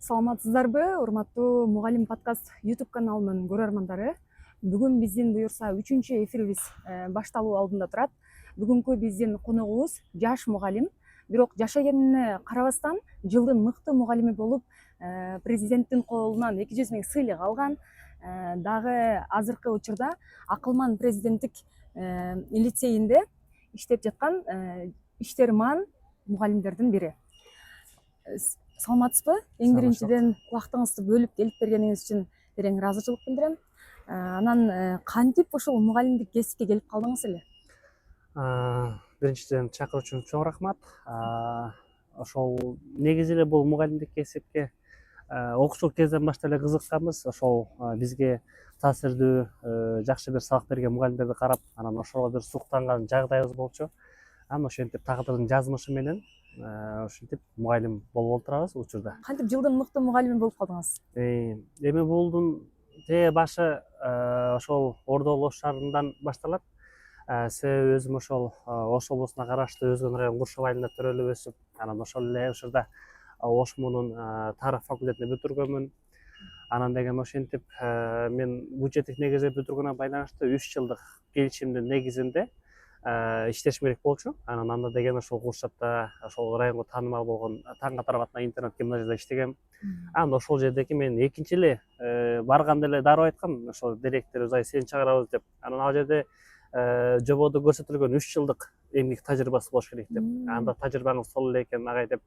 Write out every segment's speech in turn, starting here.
Саламатсыздарбы, урматтуу Мугалим подкаст YouTube каналынын көрөрмандары. Бүгүн биздин буюрса 3-чү эфирибиз башталуу алдында турат. Бүгүнкү биздин коногубуз жаш мугалим. Бирок жаш экенине карабастан жылдын мыкты мугалими болуп, президенттин колунан 200 миң сыйлык алган. Дагы азыркы учурда Акылман президенттик лицейинде иштеп жаткан иштерман мугалимдердин бири. Саламатсызбы? Эң биринчиден убактыңызды бөлүп келип бергениңиз үчүн терең ыраазычылык билдирем. Анан кантип ушул мугалимдик кесипке келип калдыңыз эле? Биринчиден чакыруу үчүн чоң рахмат. Ошол негизи эле бул мугалимдик кесипке окуучулук кезден баштап эле кызыкканбыз. Ошол бизге таасирдүү жакшы бир сабак берген мугалимдерди карап, анан ошого бир суктанган жагдайыбыз болчу. Анан ошентип тагдырдын жазмышы менен ушинтип мугалим болуп отурабыз учурда. Кантип жылдын мыкты мугалими болуп калдыңыз? Эми булдун тээ башы ошол Ордо Улуу шаарынан башталат. Себеби өзүм ошол Ош облусуна караштуу Өзгөн район Куршаб айылында төрөлүп өсүп, анан ошол эле учурда ОШМУнун тарых факультетин бүтүргөнмүн. Анан деген ошентип мен бюджеттик негизде бүтүргөнгө байланыштуу 3 жылдык келишимдин негизинде иштешим керек болчу. Анан анда деген ошол Куршапта ошол районго таанымал болгон Таң Катаров атынан интернет гимназияда иштегем. Анан ошол жердеки мен экинчи эле барганда эле дароо айткан, ошол директор ай сени чыгарабыз деп. Анан ал жерде жободо көрсөтүлгөн 3 жылдык эмгек тажрыйбасы болуш керек деп. Анда тажрыйбаңыз сол эле экен агай деп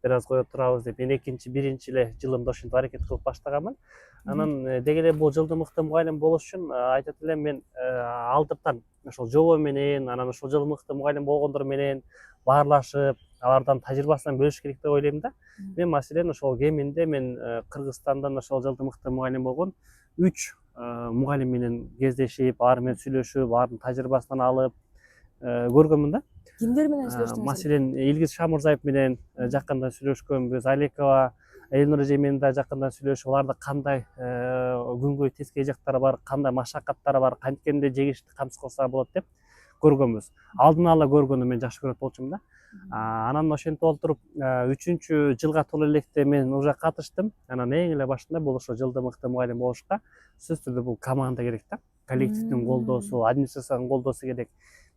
бир аз кое турабыз деп. Мен биринчи эле жылымда ошентип аракет кылып баштаганмын. Анан деги эле бул жылдын мыкты мугалим болуш үчүн айтат элем мен алдыртан ошол жобо менен, анан ошол жылы мыкты мугалим болгондор менен баарлашып, алардан тажрыйбасынан бөлүш керек деп ойлойм да. Мен маселен ошол кеминде мен Кыргызстандан ошол жылдын мыкты мугалим болгон 3 мугалим менен кездешип, алар менен сүйлөшүп, алардын тажрыйбасынан алып көргөнмүн да. Кимдер менен сүйлөштүңүз? Маселен, Илгиз Шамурзаев менен жакындан сүйлөшкөнбүз, Аликова, Элнур Эже менен да жакындан сүйлөшүп, аларда кандай күнгөй тескей жактары бар, кандай машакаттары бар, канткенде жегишти камсыз кылса болот деп көргөнбүз. Алдын ала көргөндү мен жакшы көрөт болчумун да. Анан ошентип олтуруп 3-чү жылга толо электе мен уже катыштым. Анан эң эле башында бул ошо жылдын мыкты мугалим болушка сөзсүз түрдө бул команда керек да. Коллективдин колдоосу, администрациянын колдоосу керек.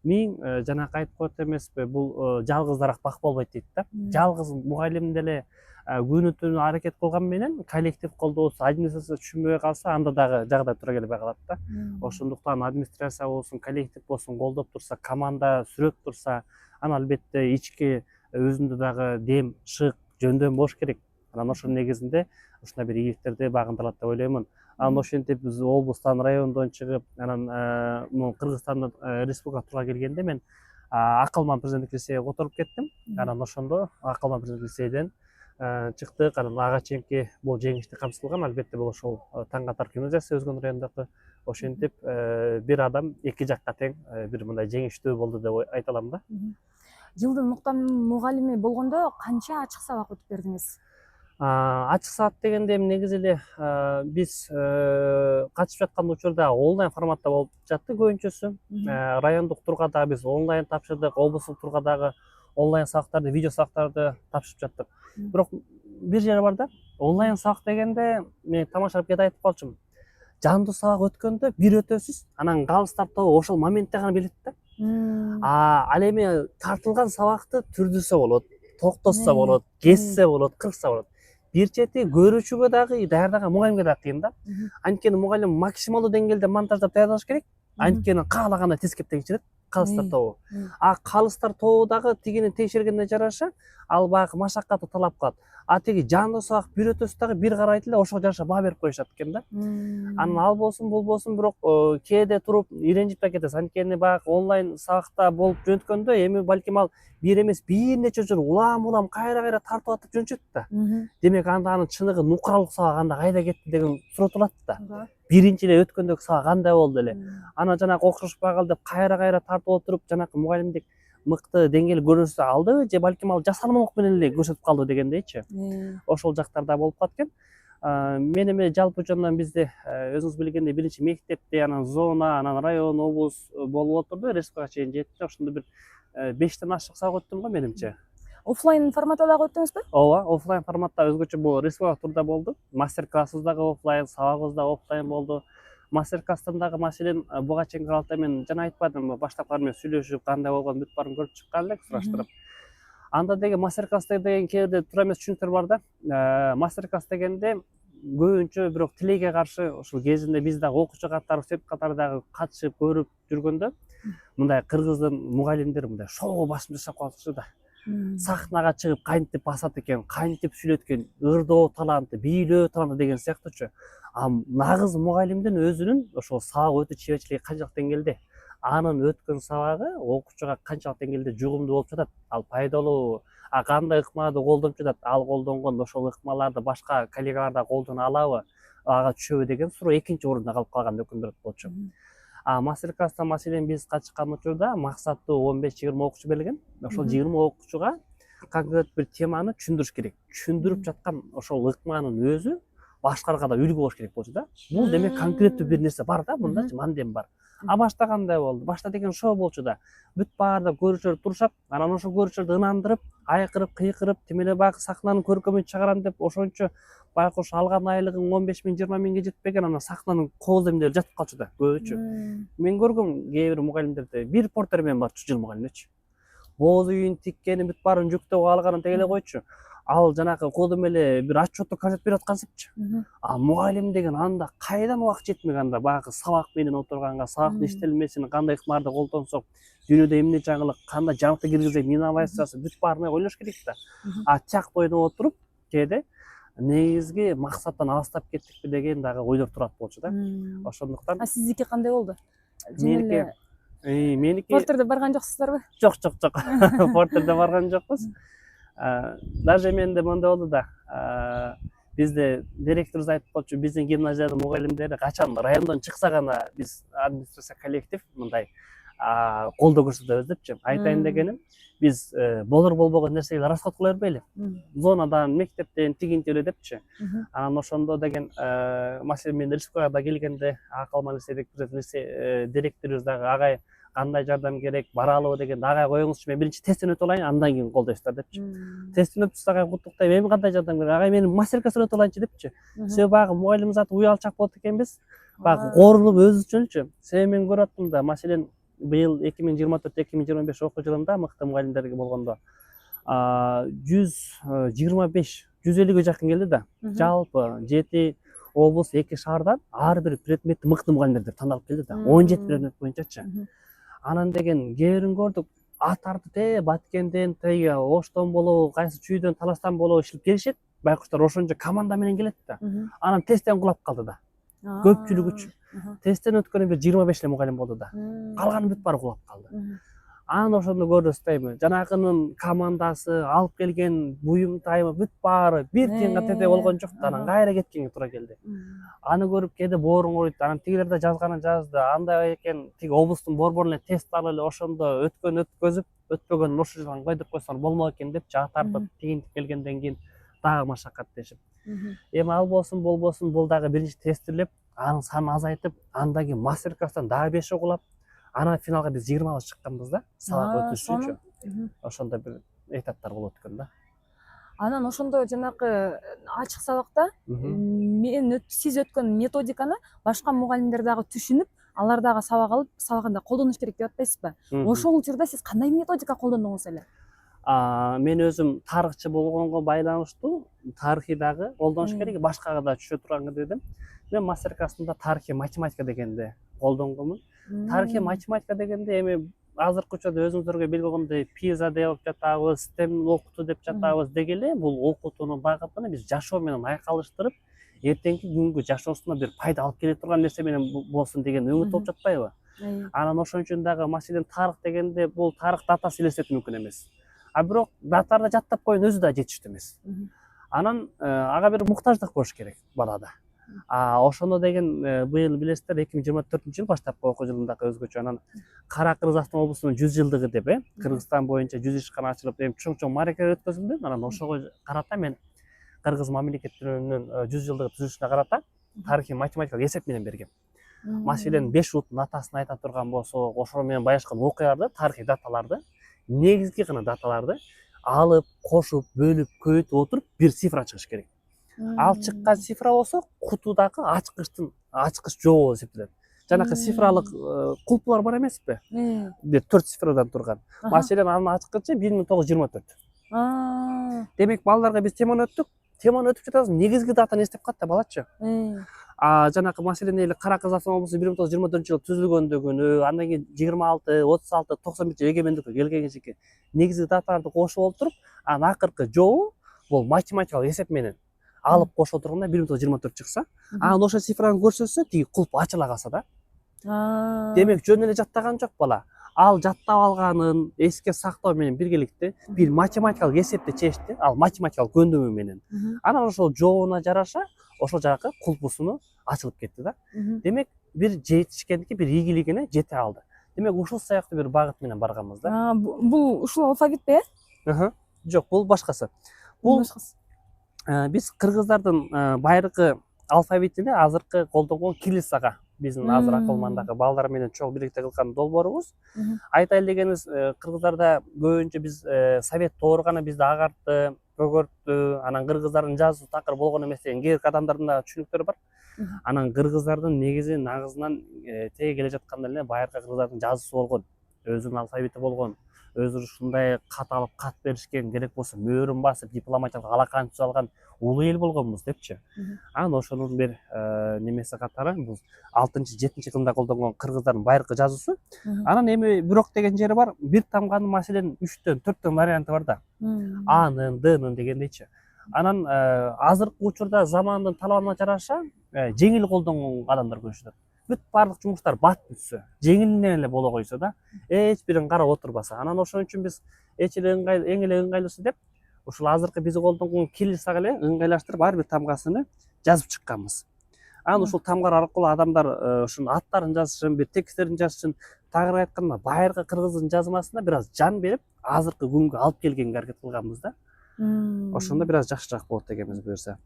Жанакы айтып коет эмеспи, бул жалгыз дарак бак болбойт дейт да. Жалгыз мугалим деле күнү түнү аракет кылган менен коллектив колдоосу, администрация түшүнбөй калса, анда дагы жагдай туура келбей калат да. Ошондуктан администрация болсун, коллектив болсун колдоп турса, команда сүрөп турса, анан албетте ички өзүндө дагы дем, шык, жөндөм болуш керек. Анан ошонун негизинде ушундай бир ийгиликтерди багындырат деп ойлоймун. Анан ошентип биз облустан, райондон чыгып, анан Кыргызстандан республикага туура келгенде мен Акылман президенттик лицейге которуп кеттим. Анан ошондо Акылман президенттик лицейден чыктык. Анан ага чейинки бул жеңишти камсыз кылган, албетте бул ошол Таң Катаров гимназиясы Өзгөн районундагы. Ошентип бир адам эки жакка тең бир мындай жеңиштүү болду деп айта алам да. Жылдын мыкты мугалими болгондо канча ачык сабак өтүп бердиңиз? Ачык сабак дегенде негизи эле биз катышып жаткан учурда онлайн форматта болуп жатты көбүнчөсү. Райондук тургада биз онлайн тапшырдык, облустук тургадагы онлайн сабактарды, видео сабактарды тапшырып жаттык. Бирок бир жери бар да, онлайн сабак дегенде мен тамашалап кете айтып калчумун. Жандуу сабак өткөндө бир өтөсүз, анан калыстар тобу ошол моментте гана билет да. Ал эми тартылган сабакты түрдүсө болот, токтотсо болот, кессе болот, кырса болот. Бир чети көрүүчүгө дагы, даярдаган мугалимге дагы кыйын да. Анткени мугалим максималдуу деңгээлде монтаждап даярдаш керек. Анткени каалагандай тескеп теңшерет калыстар тобу. Калыстар тобу дагы тигини теңшергенге жараша ал баягы машакатты талап кылат. Тиги жандуу сабак бир өтөсү дагы бир карайт эле ошого жараша баа берип коюшат экен да. Анан ал болсун, бул болсун, бирок кээде туруп иренжип да кетесиз. Анткени баягы онлайн сабакта болуп жөнөткөндө эми балким ал бир эмес бир нече жолу улам кайра тартып атып жөнөтөт да. Демек анда анын чыныгы нукралык сабак анда кайда кетти деген суроо турат да. Биринчи эле өткөндөгү сабак кандай болду эле? Анан жанагы окшошпой калды деп кайра тартып отуруп жанакы мугалимдик мыкты деңгээли көрүнүшү алдыбы же балким ал жасалмалык менен эле көрсөтүп калды дегендейчи. Ошол жактарда болуп калат экен. Мен эми жалпы жонунан бизде өзүңүз билгендей биринчи мектепте, анан зона, анан район, облус болуп отурду, республикага чейин жетти. Ошондо бир 5тен ашык сабак өттүм го менимче. Оффлайн форматта дагы өттүңүзбү? ооба, оффлайн форматта өзгөчө бул республика турда болду. Мастер классыбыз дагы оффлайн, сабагыбыз дагы оффлайн болду. Мастер класстан дагы маселен буга чейинки калта мен жана айтпадымбы, баштапкылар менен сүйлөшүп, кандай болгон бүт баарын көрүп чыккан элек, сураштырып. Анда деген мастер класста деген кээде туура эмес түшүнүктөр бар да. Мастер класс дегенде көбүнчө бирок тилекке каршы ушул кезинде биз дагы окуучу катары, студент катары дагы катышып көрүп жүргөндө мындай кыргыздын мугалимдери мындай шоу басым жасап калчу да. Сахнага чыгып кантип басат экен, кантип сүйлөйт экен, ырдоо таланты, бийлөө таланты деген сыяктуучу. Нагыз мугалимдин өзүнүн ошол сабак өтүү чеберчилиги канчалык деңгээлде, анын өткөн сабагы окуучуга канчалык деңгээлде жугумдуу болуп жатат, ал пайдалуу, кандай ыкмаларды колдонуп жатат, ал колдонгон ошол ыкмаларды башка коллегалар да колдоно алабы, ага түшөбү деген суроо экинчи орунда калып калган өкүндөр болчу. Мастер класста маселен биз катышкан учурда максаттуу 15-20 окуучу берилген. Ошол 20 окуучуга конкрет бир теманы түшүндүрүш керек. Түшүндүрүп жаткан ошол ыкманын өзү башкаларга да үлгү болуш керек болчу да. Бул демек конкреттүү бир нерсе бар да, мындачы мандем бар. Башта кандай болду? Башта деген шоу болчу да. Бүт баардык көрүүчүлөр турушат, анан ошол көрүүчүлөрдү ынандырып, айкырып, кыйкырып, тим эле баягы сахнанын көркөмүн чыгарам деп ошончо байкуш алган айлыгың 15 миң, 20 миңге жетпеген, анан сахнанын кооздемдери жатып калчу да, көбүчү. Мен көргөм кээ бир мугалимдерди, бир репортер менен барчу, жыл мугалимдечи. Боз үйүн тиккени бүт баарын жүктөп алганын теге эле койчу. Ал жанагы кодом эле бир отчетту концерт берип аткансыпчы. Мугалим деген анда кайдан убакыт жетмек, анда баягы сабак менен отурганга, сабактын иштелмесин, кандай ыкмаларды колдонсок, дүйнөдө эмне жаңылык, кандай жаңылыкты киргизет, инновациясы бүт баарын ойлош керек да. Тияк бойдон отуруп, кээде негизги максаттан алыстап кеттикпи деген дагы ойлор турат болчу да. Ошондуктан сиздики кандай болду? Меники Портерде барган жоксуздарбы? Жок. Портерде барган жокпуз. Даже менде мындай болду да. Бизде директорубуз айтып болчу, биздин гимназиянын мугалимдери качан райондон чыкса гана биз администрация коллектив мындай колдоо көрсөтөбүз депчи. Айтайын дегеним, биз болор болбогон нерсеге расход кыла бербейли. Зонадан, мектептен тигинти эле депчи. Анан ошондо деген маселен мен республикага келгенде Акалман лицейде директорубуз дагы агай кандай жардам керек, баралыбы дегенде агай коюңузчу, мен биринчи тесттен өтүп алайын, андан кийин колдойсуздар депчи. Тесттен өтүп агай куттуктайм, эми кандай жардам керек, агай менин мастер класстан өтүп алайынчы депчи. Себеби баягы мугалим заты уялчак болот экенбиз. Баягы корунуп өзү үчүнчү. Себеби мен көрүп аттым да, маселен быйыл 2024-2025 окуу жылында мыкты мугалимдерге болгондо 125-150ге жакын келди да. Жалпы 7 облус, 2 шаардан ар бир предметти мыкты мугалимдер деп тандалып келди да. 17 предмет боюнчачы. Анан деген кээбирин көрдүк, атарды Баткенден, Оштон болобу, кайсы Чүйдөн, Таластан болобу иштеп келишет. Байкуштар ошончо команда менен келет да. Анан тесттен кулап калды да. Көпчүлүгүчү. Тесттен өткөнү бир 25 эле мугалим болду да. Калганы бүт баары кулап калды. Анан ошондо көрсөтөйбү. Жанагынын командасы, алып келген буюмтайымы бүт баары бир тыйынга тете болгон жок да. Анан кайра кеткенге туура келди. Аны көрүп кээде бооруң ооруйт. Анан тигилер да жазганын жазды. Андай экен, тиги облустун борборунан тест алып эле ошондо өткөзүп, өтпөгөнүн ошол жылдан койдуруп койсоңор болмок экен депчи, атарды тигинтип келгенден кийин дагы машакаттешип. Эми ал болсун, болбосун, бул дагы биринчи тестирлеп, анын санын азайтып, андан кийин мастер класстан дагы 5 окулап, анан финалга биз 20 чыкканбыз да, сабак өтүш үчүнчү. Ошондо бир этаптар болуп өткөн да. Анан ошондо жанакы ачык сабакта сиз өткөн методиканы башка мугалимдер дагы түшүнүп, алар дагы сабак алып, сабагында колдонуш керек деп атпайсызбы? Ошол учурда сиз кандай методика колдондуңуз эле? Мен өзүм тарыхчы болгонго байланыштуу тарыхый дагы колдонуш керек, башкага да түшө турган дедим. Мен мастер классында тарыхый математика дегенди колдонгонмун. Тарыхый математика дегенде эми азыркы учурда өзүңүздөргө белгилүү болгондой PISA деп жатабыз, STEM окутуу деп жатабыз деги эле, бул окутуунун багытын биз жашоо менен айкалыштырып, эртеңки күнгү жашоосуна бир пайда алып келе турган нерсе менен болсун деген үмүт болуп жатпайбы? Анан ошон үчүн дагы маселен тарых дегенде бул тарых датасы элестетүү мүмкүн эмес. Бирок даталарды жаттап коюун өзү да жетиштүү эмес. Анан ага бир муктаждык болуш керек балада. Ошондо деген быйыл билесиздер 2024-жыл баштапкы окуу жылындагы өзгөчө. Анан Кара Кыргыз Автономдук облусунун 100 жылдыгы деп Кыргызстан боюнча 100 ишкана ачылып, эми чоң мааракелер өткөзүлдү. Анан ошого карата мен Кыргыз мамлекетинин 100 жылдыгы түзүлүшүнө карата тарыхый математикалык эсеп менен бергем. Маселен 5 улуттун атасын айта турган болсок, ошол менен байланышкан окуяларды, тарыхый даталарды, негизги гана даталарды алып, кошуп, бөлүп, көбөйтүп отуруп бир цифра чыгыш керек. Ал чыккан цифра болсо кутудагы ачкыч жообу болуп эсептелет. Жанакы цифралык кулпулар бар эмеспи? Бир 4 цифрадан турган. Маселен анын ачкычы 1924. Демек балдарга биз теманы өттүк. Теманы өтүп жатабыз, негизги датаны эстеп калат да балачы. Жанакы маселен эле Кара Казакстан облусу 1924-жылы түзүлгөндүгүнү, андан кийин 26, 36, 91 эгемендикке келгенге чейин негизги даталарды кошуп олтуруп, анын акыркы жообу бул математикалык эсеп менен алып кошо турганда 1924 чыкса, анан ошол цифраны көрсөтсө, тиги кулп ачыла калса да. Демек жөн эле жаттаган жок бала. Ал жаттап алганын эске сактоо менен биргеликте бир математикалык эсепти чечти, ал математикалык көндүмү менен. Анан ошол жообуна жараша ошол жакы кулпусуну ачылып кетти да. Демек бир жетишкендикке, бир ийгилигине жете алды. Демек ушул сыяктуу бир багыт менен барганбыз да. Бул ушул алфавитпи? Жок, бул башкасы. Бул биз кыргыздардын байыркы алфавитине азыркы колдонгон кириллицага биздин азыр акылмандагы балдар менен чогуу бирикте кылган долбоорубуз. Айтайын дегенибиз, кыргыздарда көбүнчө биз совет тоору гана бизди агартты, көгөрттү, анан кыргыздардын жазуусу такыр болгон эмес деген кээ бир адамдардын да түшүнүктөрү бар. Анан кыргыздардын негизи нагызынан теге келе жатканда эле байыркы кыргыздардын жазуусу болгон, өзүнүн алфавити болгон, өзү ушундай кат алып, кат беришкен, керек болсо мөөрүн басып, дипломатиялык алаканы түзүп алган улуу эл болгонбуз депчи. Анан ошонун бир немеси катары бул 6-7 кылымда колдонгон кыргыздардын байыркы жазуусу. Анан эми бирок деген жери бар. Бир тамганын маселен 3төн 4төн варианты бар да. А-нын, Д-нын дегендейчи. Анан азыркы учурда замандын талабына жараша жеңил колдонгон адамдар көбүшөт. Бүт баардык жумуштар бат бүтсө, жеңилинен эле боло койсо да, эч бирин карап отурбаса. Анан ошон үчүн биз эң эле ыңгайлуусу деп ушул азыркы биз колдонгон кириллицага эле ыңгайлаштырып ар бир тамгасыны жазып чыкканбыз. Анан ушул тамгалар аркылуу адамдар ушунун аттарын жазышын, бир тексттерин жазышын, тагыраак айтканда байыркы кыргыздын жазмасына бир аз жан берип, азыркы күнгө алып келгенге аракет кылганбыз да. Ошондо бир аз жакшыраак болот дегенбиз буюрса.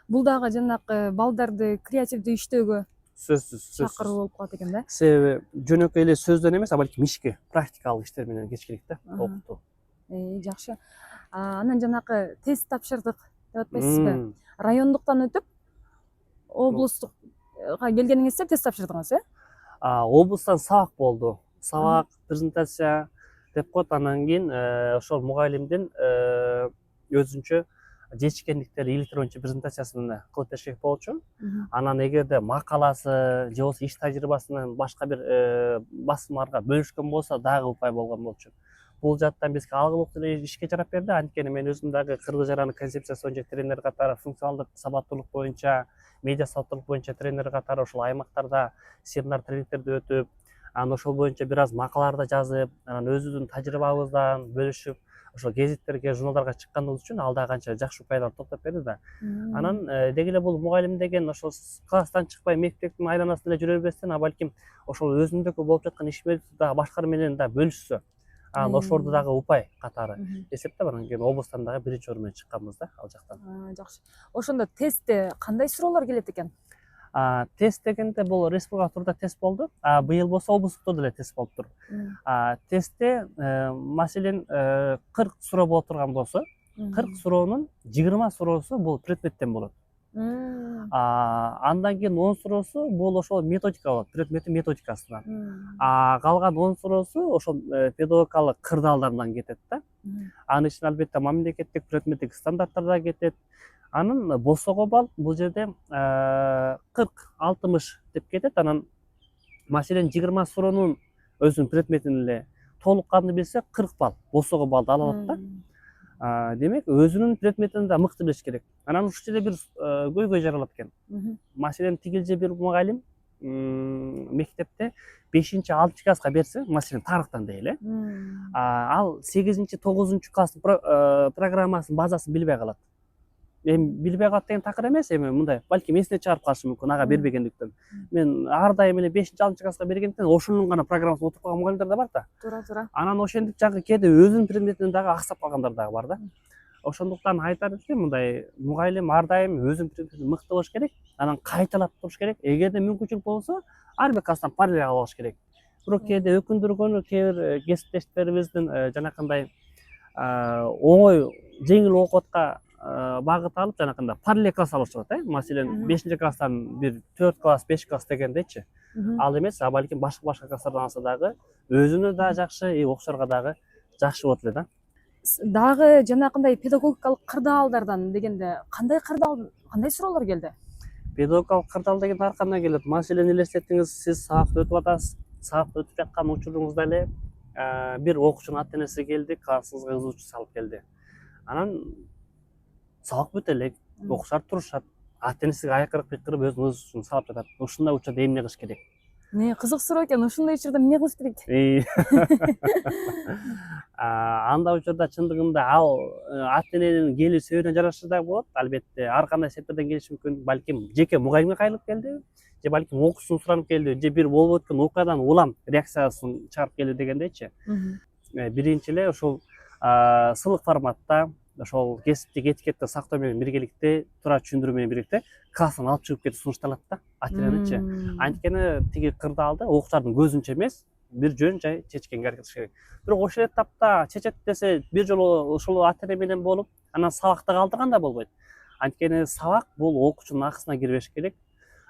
Бул дагы жанакы балдарды креативдүү иштөөгө сөзсүз чакыруу болуп калат экен да. Себеби жөнөкөй эле сөздөн эмес, а балким ишке, практикалык иштер менен кеч керек да, окутуу. Жакшы. Анан жанакы тест тапшырдык деп атпайсызбы? Райондуктан өтүп облустукка келгениңизде тест тапшырдыңыз, э? Облустан сабак болду. Сабак, презентация деп коет. Анан кийин ошол мугалимдин өзүнчө жетишкендиктери электрончу презентациясын кылып бериш керек болчу. Анан эгерде макаласы же болбосо иш тажрыйбасынан башка бир басмаларга бөлүшкөн болсо дагы упай болгон болчу. Бул жаттан бизге алгылык деле ишке жарап берди. Анткени мен өзүм дагы кыргыз жаранын концепциясы боюнча тренер катары, функционалдык сабаттуулук боюнча, медиа сабаттуулук боюнча тренер катары ошол аймактарда семинар тренингтерди өтүп, анан ошол боюнча бир аз макалаларды жазып, анан өзүбүздүн тажрыйбабыздан бөлүшүп, ошол гезиттерге, журналдарга чыкканыбыз үчүн ал да канча жакшы упайларды топтоп берди да. Анан деги эле бул мугалим деген ошол класстан чыкпай мектептин айланасында эле жүрө бербестен, а балким ошол өзүндөгү болуп жаткан ишмердикти дагы башкалар менен да бөлүшсө, анан ошолорду дагы упай катары эсептеп, анан кийин облустан дагы 1-орун менен чыкканбыз да ал жактан. Жакшы. Ошондо тестте кандай суроолор келет экен? Тест дегенде бул республикалык турда тест болду. Быйыл болсо облустук турда эле тест болуптур. Тестте маселен 40 суроо боло турган болсо, 40 суроонун 20 суроосу бул предметтен болот. Андан кийин 10 суроосу бул ошол методика болот, предметтин методикасынан. Калган 10 суроосу ошол педагогикалык кырдаалдардан кетет да. Анын ичинде албетте мамлекеттик предметтик стандарттар да кетет. Анын босого балл бул жерде 40-60 деп кетет. Анан маселен 20 суроонун өзүнүн предметин эле толук кандуу билсе 40 балл, босого баллды ала алат да. Демек өзүнүн предметин да мыкты билиш керек. Анан ушул жерде бир көйгөй жаралат экен. Маселен тигилже бир мугалим мектепте 5-6 класска берсе, маселен тарыхтан дейли, ал 8-9 класстын программасын, базасын билбей калат. Эми билбей калат деген такыр эмес, эми мындай, балким эсине чыгарып калышы мүмкүн ага бербегендиктен. Мен ар дайым эле 5-6 класска бергендиктен ошонун гана программасын утуп калган мугалимдер да бар да. Туура. Анан ошентип жагы кээде өзүнүн предметинен дагы аксап калгандар дагы бар да. Ошондуктан айтарымчы, мындай мугалим ар дайым өзүнүн предметинде мыкты болуш керек, анан кайталап туруш керек. Эгерде мүмкүнчүлүк болсо, ар бир класстан параллель алып алыш керек. Бирок кээде өкүндүргөнү, кээ бир кесиптештерибиздин жанакындай оңой жеңил окутка багыт алып жанакындай параллель класс алышып атат, маселен 5-класстан бир 4 класс, 5 класс дегендейчи. Ал эмес, а балким башка класстардан алса дагы өзүнө да жакшы, окуучуларга дагы жакшы болот эле да. Дагы жанакындай педагогикалык кырдаалдардан дегенде кандай суроолор келди? Педагогикалык кырдаал деген ар кандай келет. Маселен элестетиңиз, сиз сабакты өтүп атасыз. Сабакты өтүп жаткан учуруңузда эле бир окуучунун ата энеси келди, классыңызга ызы чуу салып келди. Анан сабак бүтө элек, окуучулар турушат, ата энесиге айкырып өзүнүн ызы чуун салып жатат. Ушундай учурда эмне кылыш керек? Кызык суроо экен. Ушундай учурда эмне кылыш керек? Андай учурда чындыгында ал ата эненин кели сөөнүнө жараша да болот. Албетте ар кандай себептерден келиши мүмкүн. Балким жеке мугалимге кайрылып келди, же балким окуусун суранып келди, же бир болуп өткөн окуядан улам реакциясын чыгарып келди дегендейчи. Биринчи эле ушул сылык форматта, ошол кесиптик этикетти сактоо менен биргеликте туура түшүндүрүү менен биргеликте класстан алып чыгып кетип сунушталат да ата эненичи. Анткени тиги кырдаалды окуучулардын көзүнчө эмес, бир жөн жай чечкенге аракет кылыш керек. Бирок ошол этапта чечет десе, бир жолу ошол ата эне менен болуп, анан сабакты калтырган да болбойт. Анткени сабак бул окуучунун акысына кирбеш керек.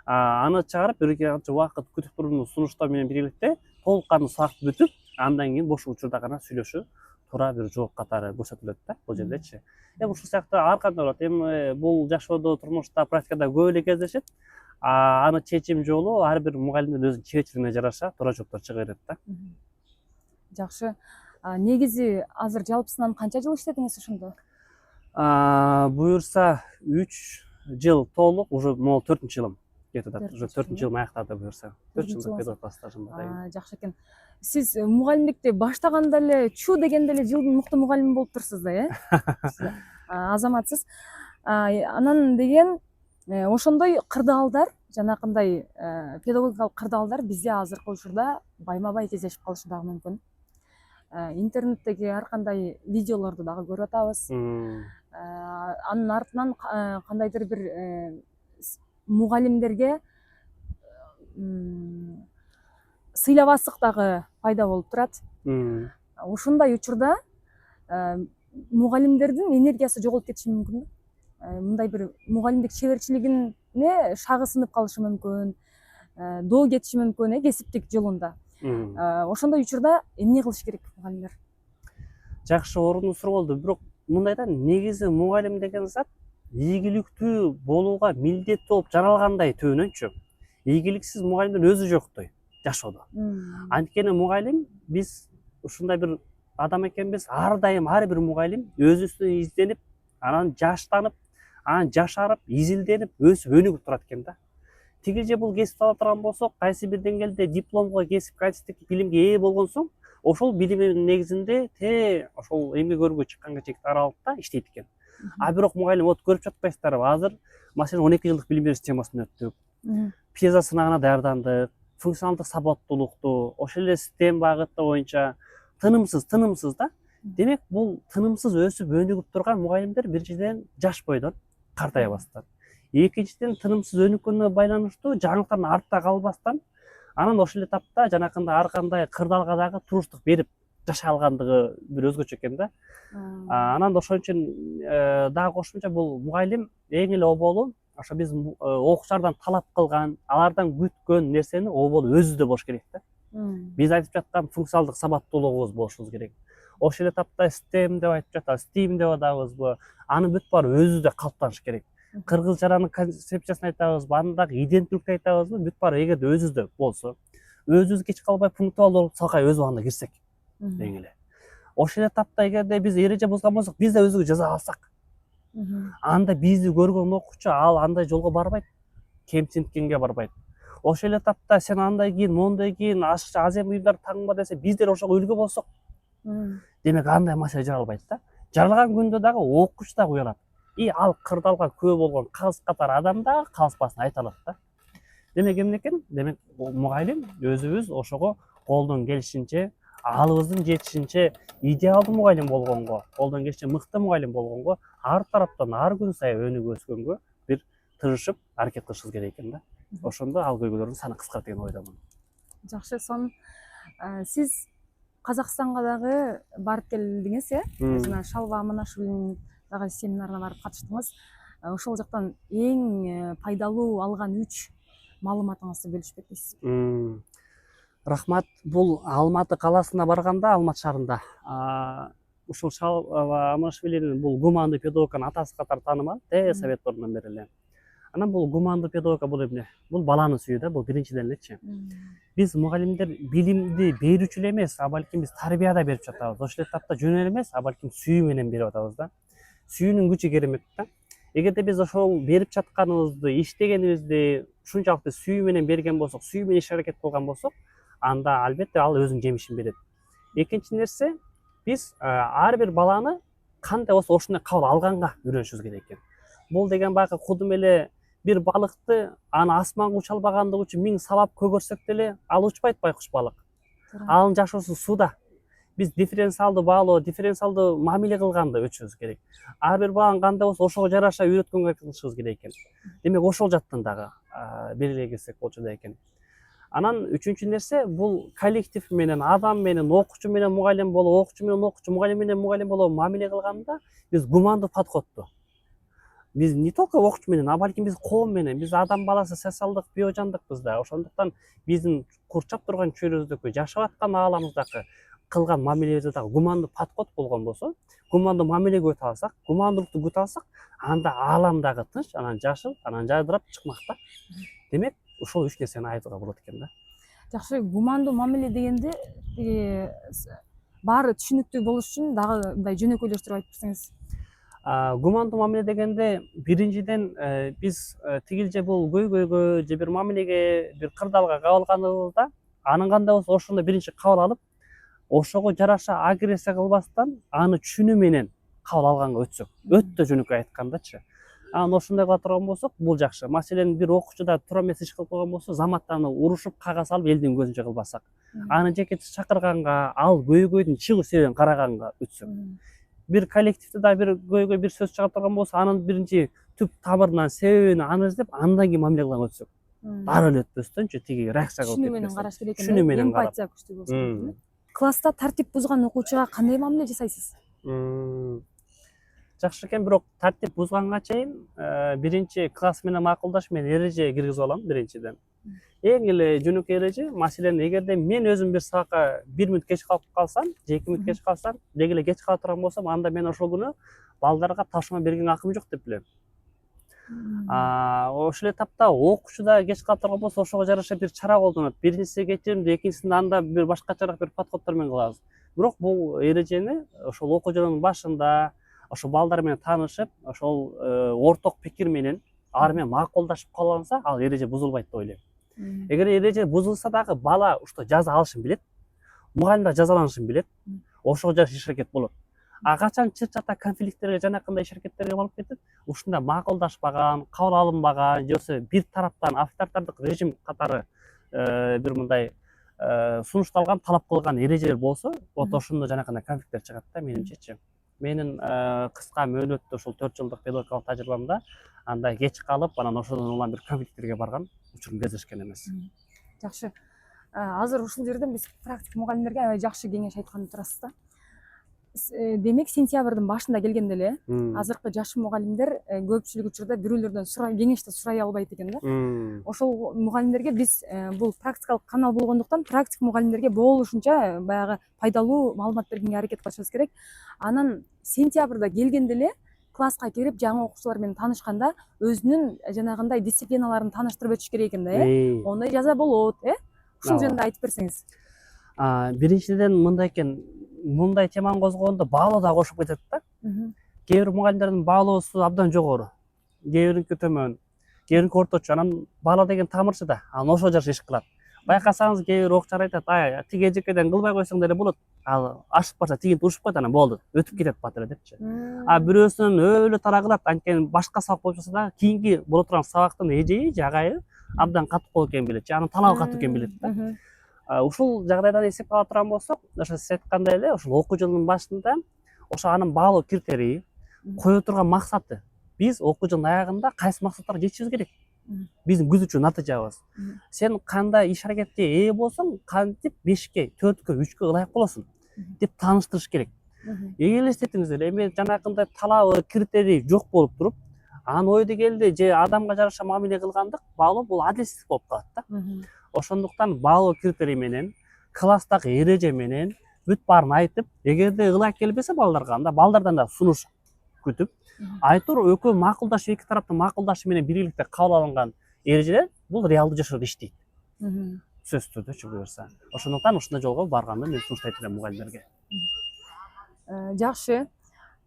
Аны чыгарып бир канча убакыт күтүп турууну сунуштоо менен биргеликте толук кандуу сабакты бүтүп, андан кийин бош учурда гана сүйлөшүү туура бир жооп катары көрсөтүлөт да бул жердечи. Ушул сыяктуу ар кандай болот. Бул жашоодо, турмушта, практикада көп эле кездешет. Аны чечим жолу ар бир мугалимдин өзүнүн чеберчилигине жараша туура жооптор чыга берет да. Жакшы. Негизи азыр жалпысынан канча жыл иштедиңиз ошондо? Буюрса 3 жыл толук, уже могу 4-жылым кетип атат. Уже 4-жылым аяктады буюрса. 4 жылдык педагогика стажым бар. Жакшы экен. Сиз мугалимдикти баштаганда эле чу дегенде эле жылдын мыкты мугалими болуп турсуз да, Азаматсыз. Анан деген ошондой кырдаалдар, жанакындай педагогикалык кырдаалдар бизде азыркы учурда байма-бай кездешип калышы дагы мүмкүн. Интернеттеги ар кандай видеолорду дагы көрүп атабыз. Анын артынан кандайдыр бир мугалимдерге сыйлабастык дагы пайда болуп турат. Ушундай учурда мугалимдердин энергиясы жоголуп кетиши мүмкүн. Мындай бир мугалимдик чеберчилигине шагы сынып калышы мүмкүн, доо кетиши мүмкүн кесиптик жолунда. Ошондой учурда эмне кылыш керек мугалимдер? Жакшы, орундуу суроо болду. Бирок мындай да, негизи мугалим деген зат ийгиликтүү болууга милдеттүү болуп жаралгандай төбөнөнчү. Ийгиликсиз мугалимдин өзү жоктой жашоодо. Анткени мугалим, биз ушундай бир адам экенбиз, ар дайым ар бир мугалим өзүнүн изденип, анан жаштанып, анан жашарып, изилденип, өсүп өнүгүп турат экен да. Тиги же бул кесипти ала турган болсок, кайсы бир деңгээлде дипломго, кесип качестволук билимге ээ болгон соң, ошол билимдин негизинде ошол эмгек өргө чыкканга чейин аралыкта иштейт экен. Бирок мугалим, вот көрүп жатпайсыздарбы, азыр маселен 12 жылдык билим берүү системасын өттүк. ПИСА сынагына даярдандык, функционалдык сабаттуулукту, ошол эле STEM багыты боюнча тынымсыз да. Демек, бул тынымсыз өсүп өнүгүп турган мугалимдер биринчиден жаш бойдон картаябастан, экинчиден тынымсыз өнүккөнүнө байланыштуу жаңылыктардын артта калбастан, анан ошол этапта жанакындай ар кандай кырдаалга дагы туруштук берип жашай алгандыгы бир өзгөчө экен да. Анан ошон үчүн дагы кошумча бул мугалим эң эле оболу ошо биз окуучулардан талап кылган, алардан күткөн нерсени оболу өзүдө болуш керек да. Биз айтып жаткан функционалдык сабаттуулугубуз болушубуз керек. Ошол этапта STEM деп айтып жатабыз, STEAM деп атабызбы, аны бүт баары өзүдө калыптаныш керек. Кыргызчаранын концепциясын айтабызбы, андагы иденттүүлүктү айтабызбы, бүт баары эгерде өзүбүздө болсо, өзүбүз кеч калбай пунктуалдуу салкай өз убагында кирсек, эң эле. Ошол этапта эгерде биз эреже бузган болсок, биз да өзүбүзгө жаза алсак, анда бизди көргөн окуучу ал андай жолго барбайт, кемсинткенге барбайт. Ошол этапта сен андай кийин, моундай кийин, ашыкча аз эми буюмдарды тагынба десе, биздер ошого үлгү болсок, демек андай маселе жаралбайт да. Жаралган күндө дагы окуучу дагы уянат. Ал кырдаалга күбө болгон калыс катар адам да калыспасын айта алат да. Демек эмне экен? Демек мугалим өзүбүз ошого колдон келишинче, алыбыздын жетишинче идеалдуу мугалим болгонго, колдон келишинче мыкты мугалим болгонго, ар тараптан ар күн сайын өнүгүп өскөнгө бир тырышып аракет кылышыбыз керек экен да. Ошондо ал көйгөйлөрдүн саны кыскарат деген ойдомун. Жакшы, сон сиз Казакстанга дагы барып келдиңиз, жана Шалва Аманашвилинин дагы семинарына барып катыштыңыз. Ошол жактан эң пайдалуу алган 3 маалыматыңызды бөлүшпөк дейсиз. Рахмат. Бул Алматы каласына барганда, Алматы шаарында ушул Шалва Аманашвилинин бул гумандуу педагогиканын атасы катары таанымал, Совет ордунан бери эле. Анан бул гумандуу педагогика бул эмне? Бул баланы сүйүү да, бул биринчиден элечи. Биз мугалимдер билимди берүүчү эле эмес, а балким биз тарбияда берип жатабыз. Ошол эле тапта жөн эле эмес, а балким сүйүү менен берип атабыз да. Сүйүүнүн күчү керемет да. Эгерде биз ошол берип жатканыбызды, иштегенибизди ушунчалык сүйүү менен берген болсок, сүйүү менен иш аракет кылган болсок, анда албетте ал өзүнүн жемишин берет. Экинчи нерсе, биз ар бир баланы кандай болсо ошондой кабыл алганга үйрөнүшүбүз керек экен. Бул деген баягы кудум эле бир балыкты аны асманга уча албагандыгы үчүн 1000 сабап көгөрсөк деле ал учпайт байкуш балык. Анын жашоосу сууда. Биз дифференциалдуу баалоо, дифференциалдуу мамиле кылганды өчүбүз керек. Ар бир баланы кандай болсо ошого жараша үйрөткөнгө кылышыбыз керек экен. Демек ошол жактан дагы белгилей кетсек болчу да экен. Анан үчүнчү нерсе, бул коллектив менен, адам менен, окуучу менен мугалим болуп, окуучу менен окуучу, мугалим менен мугалим болуп мамиле кылганда биз гумандуу подходту. Биз не только окуучу менен, а балким биз коом менен, биз адам баласы социалдык биожандыкпыз да. Ошондуктан биздин курчап турган чөйрөбүздөгү, жашап аткан ааламыздагы кылган мамилебизде дагы гумандуу подход болгон болсо, гумандуу мамилеге өтө алсак, гумандуулукту күтө алсак, анда аалам дагы тынч, анан жашыл, анан жайдырап чыкмак да. Демек, ушул 3 нерсени айтууга болот экен да. Жакшы, гумандуу мамиле дегенде баары түшүнүктүү болуш үчүн дагы мындай жөнөкөйлөштүрүп айтып берсеңиз. Гумандуу мамиле дегенде биринчиден биз тигилже бул көйгөйгө же бир мамилеге, бир кырдаалга кабылганыбызда анын кандай болсо ошондо биринчи кабыл алып, ошого жараша агрессия кылбастан аны түшүнүү менен кабыл алганга өтсөк, өтө жөнөкөй айткандачы. Анан ошондой кыла турган болсок, бул жакшы. Маселен, бир окуучуда туура эмес иш кылып койгон болсо, заматтаны урушуп, кага салып, элдин көзүнчө кылбасак, аны жеке чакырганга, ал көйгөйдүн чыгуу себебин караганга өтсөк. Бир коллективде да бир көйгөй, бир сөз чыга турган болсо, анын биринчи түп тамырынан, себебин аны издеп, андан кийин мамиле кылганга өтсөк. Дары эле өтпөстөнчү тиги реакция кылып Түшүнүү менен караш керек экен. Түшүнүү менен карап. Эмпатия күчтүү болсо керек. Класста тартип бузган окуучуга кандай мамиле жасайсыз? Жакшы экен, бирок тартип бузганга чейин биринчи класс менен макулдашып мен эреже киргизип алам биринчиден. Эң эле жөнөкөй эреже, маселен, эгерде мен өзүм бир сабакка 1 мүнөт кеч калып калсам, же 2 мүнөт кеч калсам, деги эле кеч кала турган болсом, анда мен ошол күнү балдарга тапшырма берген акым жок деп билем. Ошол эле тапта окуучуда кеч кала турган болсо, ошого жараша бир чара колдонот. Биринчиси кечиримди, экинчисинде анда бир башкачараак бир подходдор менен кылабыз. Бирок бул эрежени ошол окуу жылынын башында ошо балдар менен таанышып, ошол орток пикир менен алар менен макулдашып калганса, ал эреже бузулбайт деп ойлойм. Эгер эреже бузулса дагы бала ушто жаза алышын билет, мугалим да жазаланышын билет, ошого жараша иш аракет болот. Качан чыр-чата конфликттерге, жанакындай иш аракеттерге болуп кетет, ушунда макулдашпаган, кабыл алынбаган, же болбосо бир тараптан авторитардык режим катары бир мындай сунушталган, талап кылган эрежелер болсо, вот ошондо жанакындай конфликттер чыгат да, менимчечи. Менин кыска мөөнөттө ушул 4 жылдык педагогикалык тажрыйбамда андай кеч калып, анан ошодон улам бир конфликттерге барган учурум кездешкен эмес. Жакшы. Азыр ушул жерден биз практик мугалимдерге аябай жакшы кеңеш айткан турасыз да. Демек, сентябрдын башында келгенде эле азыркы жаш мугалимдер көпчүлүк учурда бирөөлөрдөн кеңешти сурай албайт экен да. Ошол мугалимдерге биз бул практикалык канал болгондуктан практик мугалимдерге болушунча баягы пайдалуу маалымат бергенге аракет кылышыбыз керек. Анан сентябрда келгенде эле класска кирип, жаңы окуучулар менен таанышканда өзүнүн жанагындай дисциплиналарын тааныштырып өтүш керек экен да, Ондай жаза болот, Ушул жөнүндө айтып берсеңиз. Биринчиден мындай экен, мындай теманы козгогондо баалоо да кошуп кетет да. Кээ бир мугалимдердин баалоосу абдан жогору, кээ бириники төмөн, кээ бириники орточо. Анан баалоо деген тамырчы да, анан ошого жараша иш кылат. Байкасаңыз, кээ бир окуучулар айтат, тиги эжекеден кылбай койсоң деле болот. Ал ашып барса тигинти урушуп коет, анан болду, өтүп кетет бат эле депчи. Бирөөсүнөн өлө тарагылат, анткени башка сабак болуп жатса да, кийинки боло турган сабактын эжеи же агайы абдан катуу болот экенин билет, же анын талабы катуу экенин билет да. Ушул жагдайдан эсеп ала турган болсок, ошо сиз айткандай эле, ошол окуу жылынын башында ошо анын баалоо критерийи, кое турган максаты, биз окуу жылдын аягында кайсы максаттарга жетишибиз керек. биздин күзүчү натыйжабыз. Сен кандай иш аракетке ээ болсоң, кантип 5ке, 4кө, 3кө ылайык болосуң деп тааныштырыш керек. Эге элестетиңиздер, эми жанакындай талабы, критерий жок болуп туруп, анын ой дегенде же адамга жараша мамиле кылгандык баалоо бул адилетсиздик болуп калат да. Ошондуктан баалоо критерий менен, класстагы эреже менен бүт баарын айтып, эгерде ылайык келбесе балдарга, анда балдардан да сунуш күтүп, айтор экөө макулдашып, эки тараптын макулдашы менен биргеликте кабыл алынган эрежелер бул реалдуу жашоодо иштейт. Сөзсүз түрдө буюрса. Ошондуктан ушундай жолго барганды мен сунуштайт элем мугалимдерге. Жакшы.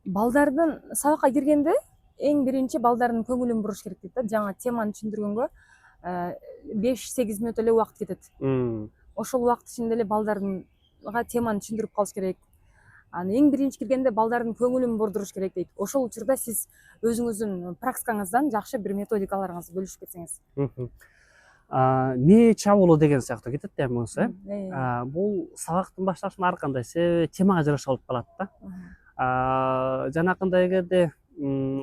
Балдардын сабакка киргенде эң биринчи балдардын көңүлүн буруш керек дейт да. Жаңа теманы түшүндүргөнгө 5-8 мүнөт эле убакыт кетет. Ошол убакыт ичинде эле балдарга теманы түшүндүрүп калыш керек. Аны эң биринчи киргенде балдардын көңүлүн бурдуруш керек дейт. Ошол учурда сиз өзүңүздүн практикаңыздан жакшы бир методикаларыңызды бөлүшүп кетсеңиз. Мээ чабуулу деген сыяктуу кетет да мынусы. Бул сабактын башталышынан ар кандай себеби темага жараша болуп калат да. Жанакындай эгерде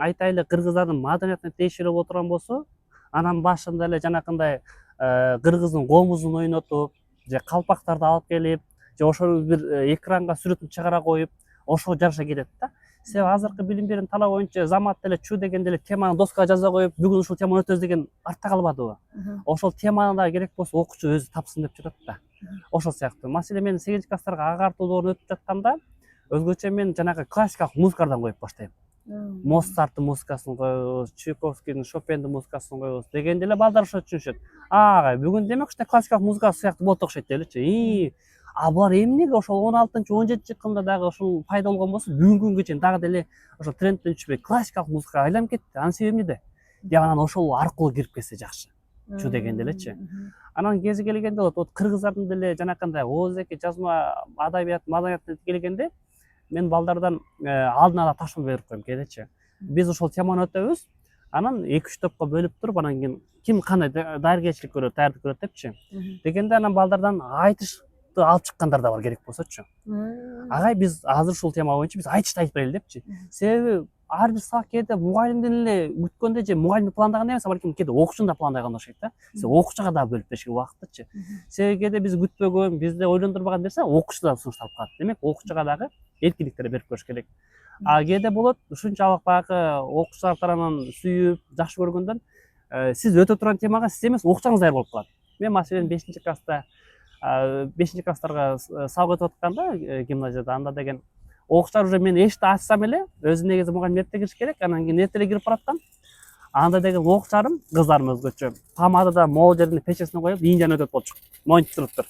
айтайлы кыргыздардын маданиятына тиешелүү отурган болсо, анан башында эле жанакындай кыргыздын комузун ойнотуп, же калпактарды алып келип, же ошол бир экранга сүрөтүн чыгара коюп, ошого жараша кетет да. Себеби азыркы билим берүүнүн талабы боюнча замат деле чу дегенде эле теманы доскага жаза коюп, бүгүн ушул теманы өтөбүз деген артта калбадыбы? Ошол теманы да керек болсо окуучу өзү тапсын деп жатат да. Ошол сыяктуу. Маселен мен 8 класстарга агартуулоорун өтүп жатканда өзгөчө мен жанагы классикалык музыкалардан коюп баштайм. Моцарттын музыкасын коебуз, Чайковскийдин, Шопендин музыкасын коебуз дегенде эле балдар ошо түшүнүшөт. Агай, бүгүн демек ушундай классикалык музыка сыяктуу болот окшойт деп элечи. Булар эмнеге ошол 16-17 кылымда дагы ошол пайда болгон болсо, бүгүнкү күнгө чейин дагы деле ошол трендтен түшпөй классикалык музыкага айланып кетти. Анын себеби эмнеде? Деп анан ошол аркылуу кирип кетсе жакшы. Чу дегенде элечи. Анан кези келгенде вот кыргыздардын деле жанакындай ооздеги жазма адабият, маданиятына келгенде мен балдардан алдын ала тапшырма берип коем келечи. Биз ошол теманы өтөбүз. Анан 2-3 топко бөлүп туруп, анан кийин ким кандай даяргерчилик көрөт, даярдык көрөт депчи. Дегенде анан балдардан айтыш алып чыккандар да бар керек болсочу. Агай, биз азыр ушул тема боюнча биз айтышты айтып берели депчи. Себеби ар бир сабак кээде мугалимдин эле күткөндө же мугалимдин пландаганда эмес, балким кээде окуучунун да пландаган болуш керек да. Сен окуучуга да бөлүп бериш керек убактычы. Себеби кээде биз күтпөгөн, бизде ойлондурбаган нерсе окуучу да сунушталып калат. Демек окуучуга дагы эркиндиктерди берип коюш керек. Кээде болот ушунчалык багы окуучулар тарабынан сүйүп, жакшы көргөндөн сиз өтө турган темага сиз эмес окуучуңуз даяр болуп калат. Мен маселен 5-класста 5-класстарга сабак өтүп атканда гимназияда, анда деген окуучулар уже мен эшикти ачсам эле, өзү негизи мугалим эрте кириш керек, анан кийин эрте эле кирип бараткан. Анда деген окуучуларым, кыздарым өзгөчө, помадада могул жерине печесине коюп, Индияны өтөт болчу. Монтип туруптур.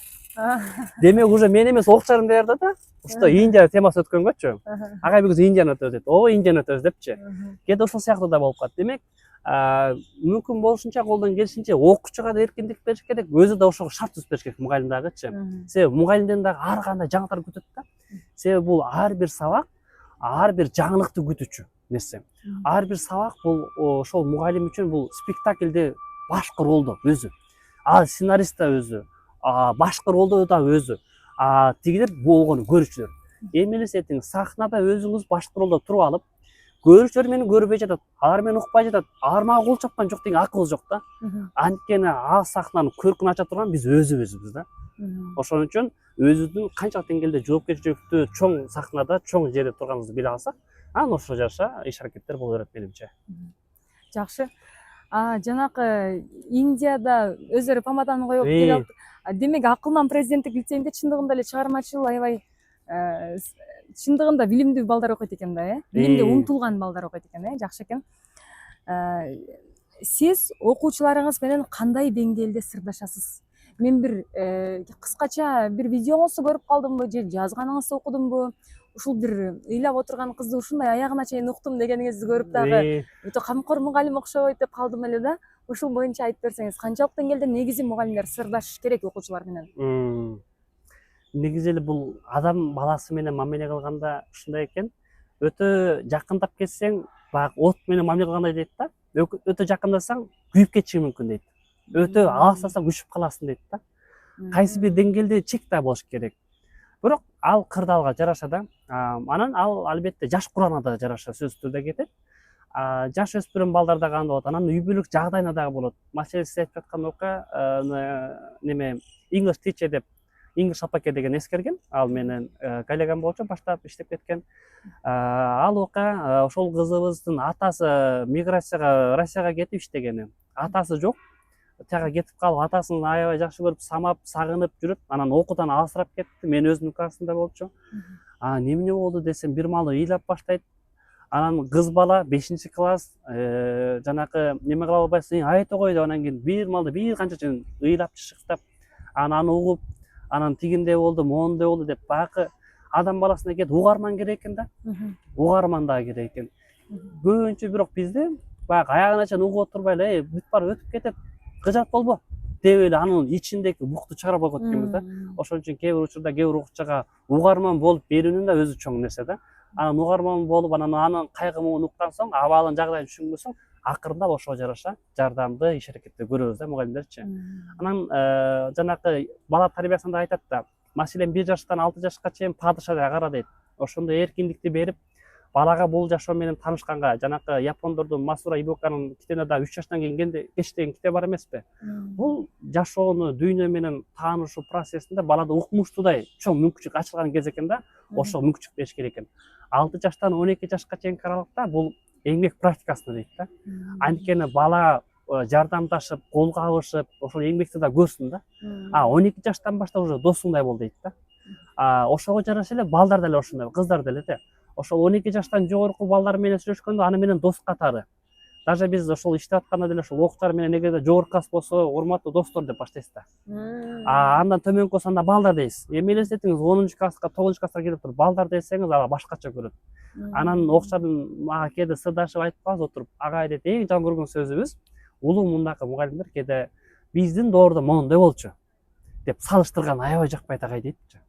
Демек уже мен эмес окуучуларым даярда да. Ушто Индия темасы өткөнгөчү. Агай, бүгүн Индияны өтөбүз дейт. Ооба, Индияны өтөбүз депчи. Кээде ошол сыяктуу да болуп калат. Демек, мүмкүн болушунча колдон келишинче окуучуга да эркиндик бериш керек, өзү да ошого шарт түзүп бериш керек мугалим дагычы. Себеби мугалимден дагы ар кандай жаңылыктар күтөт да. Себеби бул ар бир сабак, ар бир жаңылыкты күтүүчү нерсе. Ар бир сабак бул ошол мугалим үчүн бул спектакльде башкы ролдо өзү. Сценарист да өзү, башкы ролдо да өзү. Тигилер болгону көрүүчүлөр. Эми элестетиңиз, сахнада өзүңүз башкы ролдо туруп алып, көрүүчүлөр мени көрбөй жатат, алар мени укпай жатат, алар мага кол чапкан жок деген акыл жок да. Анткени ал сахнанын көркүн ача турган биз өзүбүз да. Ошон үчүн өзүбүздүн канчалык деңгээлде жоопкерчиликтүү чоң сахнада, чоң жерде турганыбызды биле алсак, анан ошого жараша иш аракеттер боло берет менимче. Жакшы. Жанакы Индияда өздөрү помаданы коюп келип, демек акылман президенттик лицейинде чындыгында эле чыгармачыл, аябай чындыгында билимдүү балдар окуйт экен да, билимге умтулган балдар окуйт экен, жакшы экен. Сиз окуучуларыңыз менен кандай деңгээлде сырдашасыз? Мен бир кыскача бир видеоңузду көрүп калдымбы же жазганыңызды окудумбу? Ушул бир ыйлап отурган кызды ушундай аягына чейин уктум дегениңизди көрүп дагы өтө камкор мугалим окшойт деп калдым эле да. Ушул боюнча айтып берсеңиз, канчалык деңгээлде негизи мугалимдер сырдашыш керек окуучулар менен? Негизи эле бул адам баласы менен мамиле кылганда ушундай экен. Өтө жакындап кетсең, баягы от менен мамиле кылгандай дейт да. Өтө жакындасаң, күйүп кетиши мүмкүн дейт. Өтө алыстасаң, өчүп каласың дейт да. Кайсы бир деңгээлде чек да болуш керек. Бирок ал кырдаалга жараша да. Анан ал албетте жаш курамына да жараша сөзсүз түрдө кетет. жаш өспүрүм балдарда кандай болот, анан үй бүлөлүк жагдайында дагы болот. Маселе сиз айтып жаткан окуя неме English teacher деп English апаке деген эскерген, ал менен коллегам болчу, баштап иштеп кеткен. Ал окуя ошол кызыбыздын атасы миграцияга, Россияга кетип иштегени, атасы жок, тияга кетип калып, атасын аябай жакшы көрүп, самап, сагынып жүрөт. Анан окуудан алысырап кетти, мен өзүмдүн классымда болчу. Эмне болду десем, бир маалы ыйлап баштайт. Анан кыз бала 5-класс жанакы неме кыла албайсың, айта кой деп, анан кийин бир маалда бир канча чейин ыйлап чышыктап, анан угуп, анан тигинде болду, моундай болду деп, баягы адам баласына кетип угарман керек экен да. Угарман дагы керек экен. Көбүнчө бирок бизде баягы аягына чейин угуп отурбай эле, бүт баары өтүп кетет, кыжат болбо деп эле анын ичиндеги букту чыгарып койгот экенбиз да. Ошон үчүн кээ бир учурда кээ бир окуучуга угарман болуп берүүнүн да өзү чоң нерсе да. Анан угарман болуп, анын кайгы муңун уккан соң, абалын, жагдайын түшүнгөн соң, акырындап ошого жараша жардамды иш аракетти көрөбүз да, мугалимдерчи. Анан жанакы бала тарбиясында айтат да, маселен 1 жаштан 6 жашка чейин падышадай кара дейт. Ошондой эркиндикти берип, балага бул жашоо менен таанышканга, жанакы япондордун Масура Ибуканын китебинде да 3 жаштан кийин кеч деген китеп бар эмеспи? Бул жашоону, дүйнө менен таанышуу процессинде балада укмуштуудай чоң мүмкүнчүлүк ачылган кез экен да. Ошол мүмкүнчүлүктү бериш керек экен. 6 жаштан 12 жашка чейинки аралыкта бул эмгек практикасына дейт да. Анткени бала жардамдашып, кол кабышып, ошол эмгекти да көрсүн да. 12 жаштан баштап уже досуңдай бол дейт да. Ошого жараша эле балдар деле ошондой, кыздар деле да. Ошол 12 жаштан жогорку балдар менен сүйлөшкөндө аны менен дос катары. Даже биз ошол иштеп атканда деле ошол окуучулар менен эгерде жогорку класс болсо, урматтуу достор деп баштайсыз да. Андан төмөнкү болсо анда балдар дейсиз. Эми элестетиңиз, 10-класска, 9-класска келип туруп балдар десеңиз, ага башкача көрөт. Анан окуучулардын мага кээде сырдашып айтып калат отуруп, агай дейт, эң жан көргөн сөзүбүз, улуу мундакы мугалимдер кээде биздин доордо моундай болчу деп салыштырган аябай жакпайт агай дейтчи.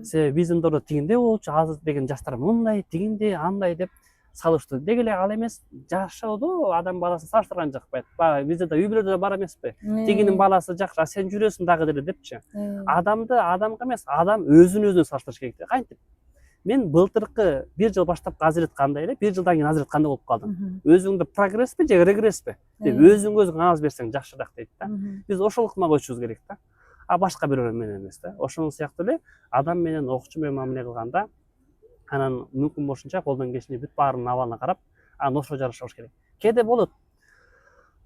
Себеби биздин доордо тигиндей болчу, азыр деген жаштар мындай, тигиндей, андай деп салыштырды. Деги эле ал эмес, жашоодо адам баласын салыштырган жакпайт. Баягы бизде да үй бүлөдө бар эмеспи? Тигинин баласы жакшы, сен жүрөсүң дагы деле депчи. Адамды адамга эмес, адам өзүн өзүнө салыштырыш керек. Кантип? Мен былтыркы 1 жыл баштап азырет кандай эле, 1 жылдан кийин азырет кандай болуп калдым. Өзүңдө прогресспи же регресспи деп өзүңгө өзүң анализ берсең жакшыраак дейт да. Биз ошол ыкма койушубуз керек да. Башка бирөө менен эмес да. Ошол сыяктуу эле адам менен окуучу менен мамиле кылганда, анан мүмкүн болушунча колдон келишинче бүт баарынын абалына карап, анан ошого жараша болуш керек. Кээде болот,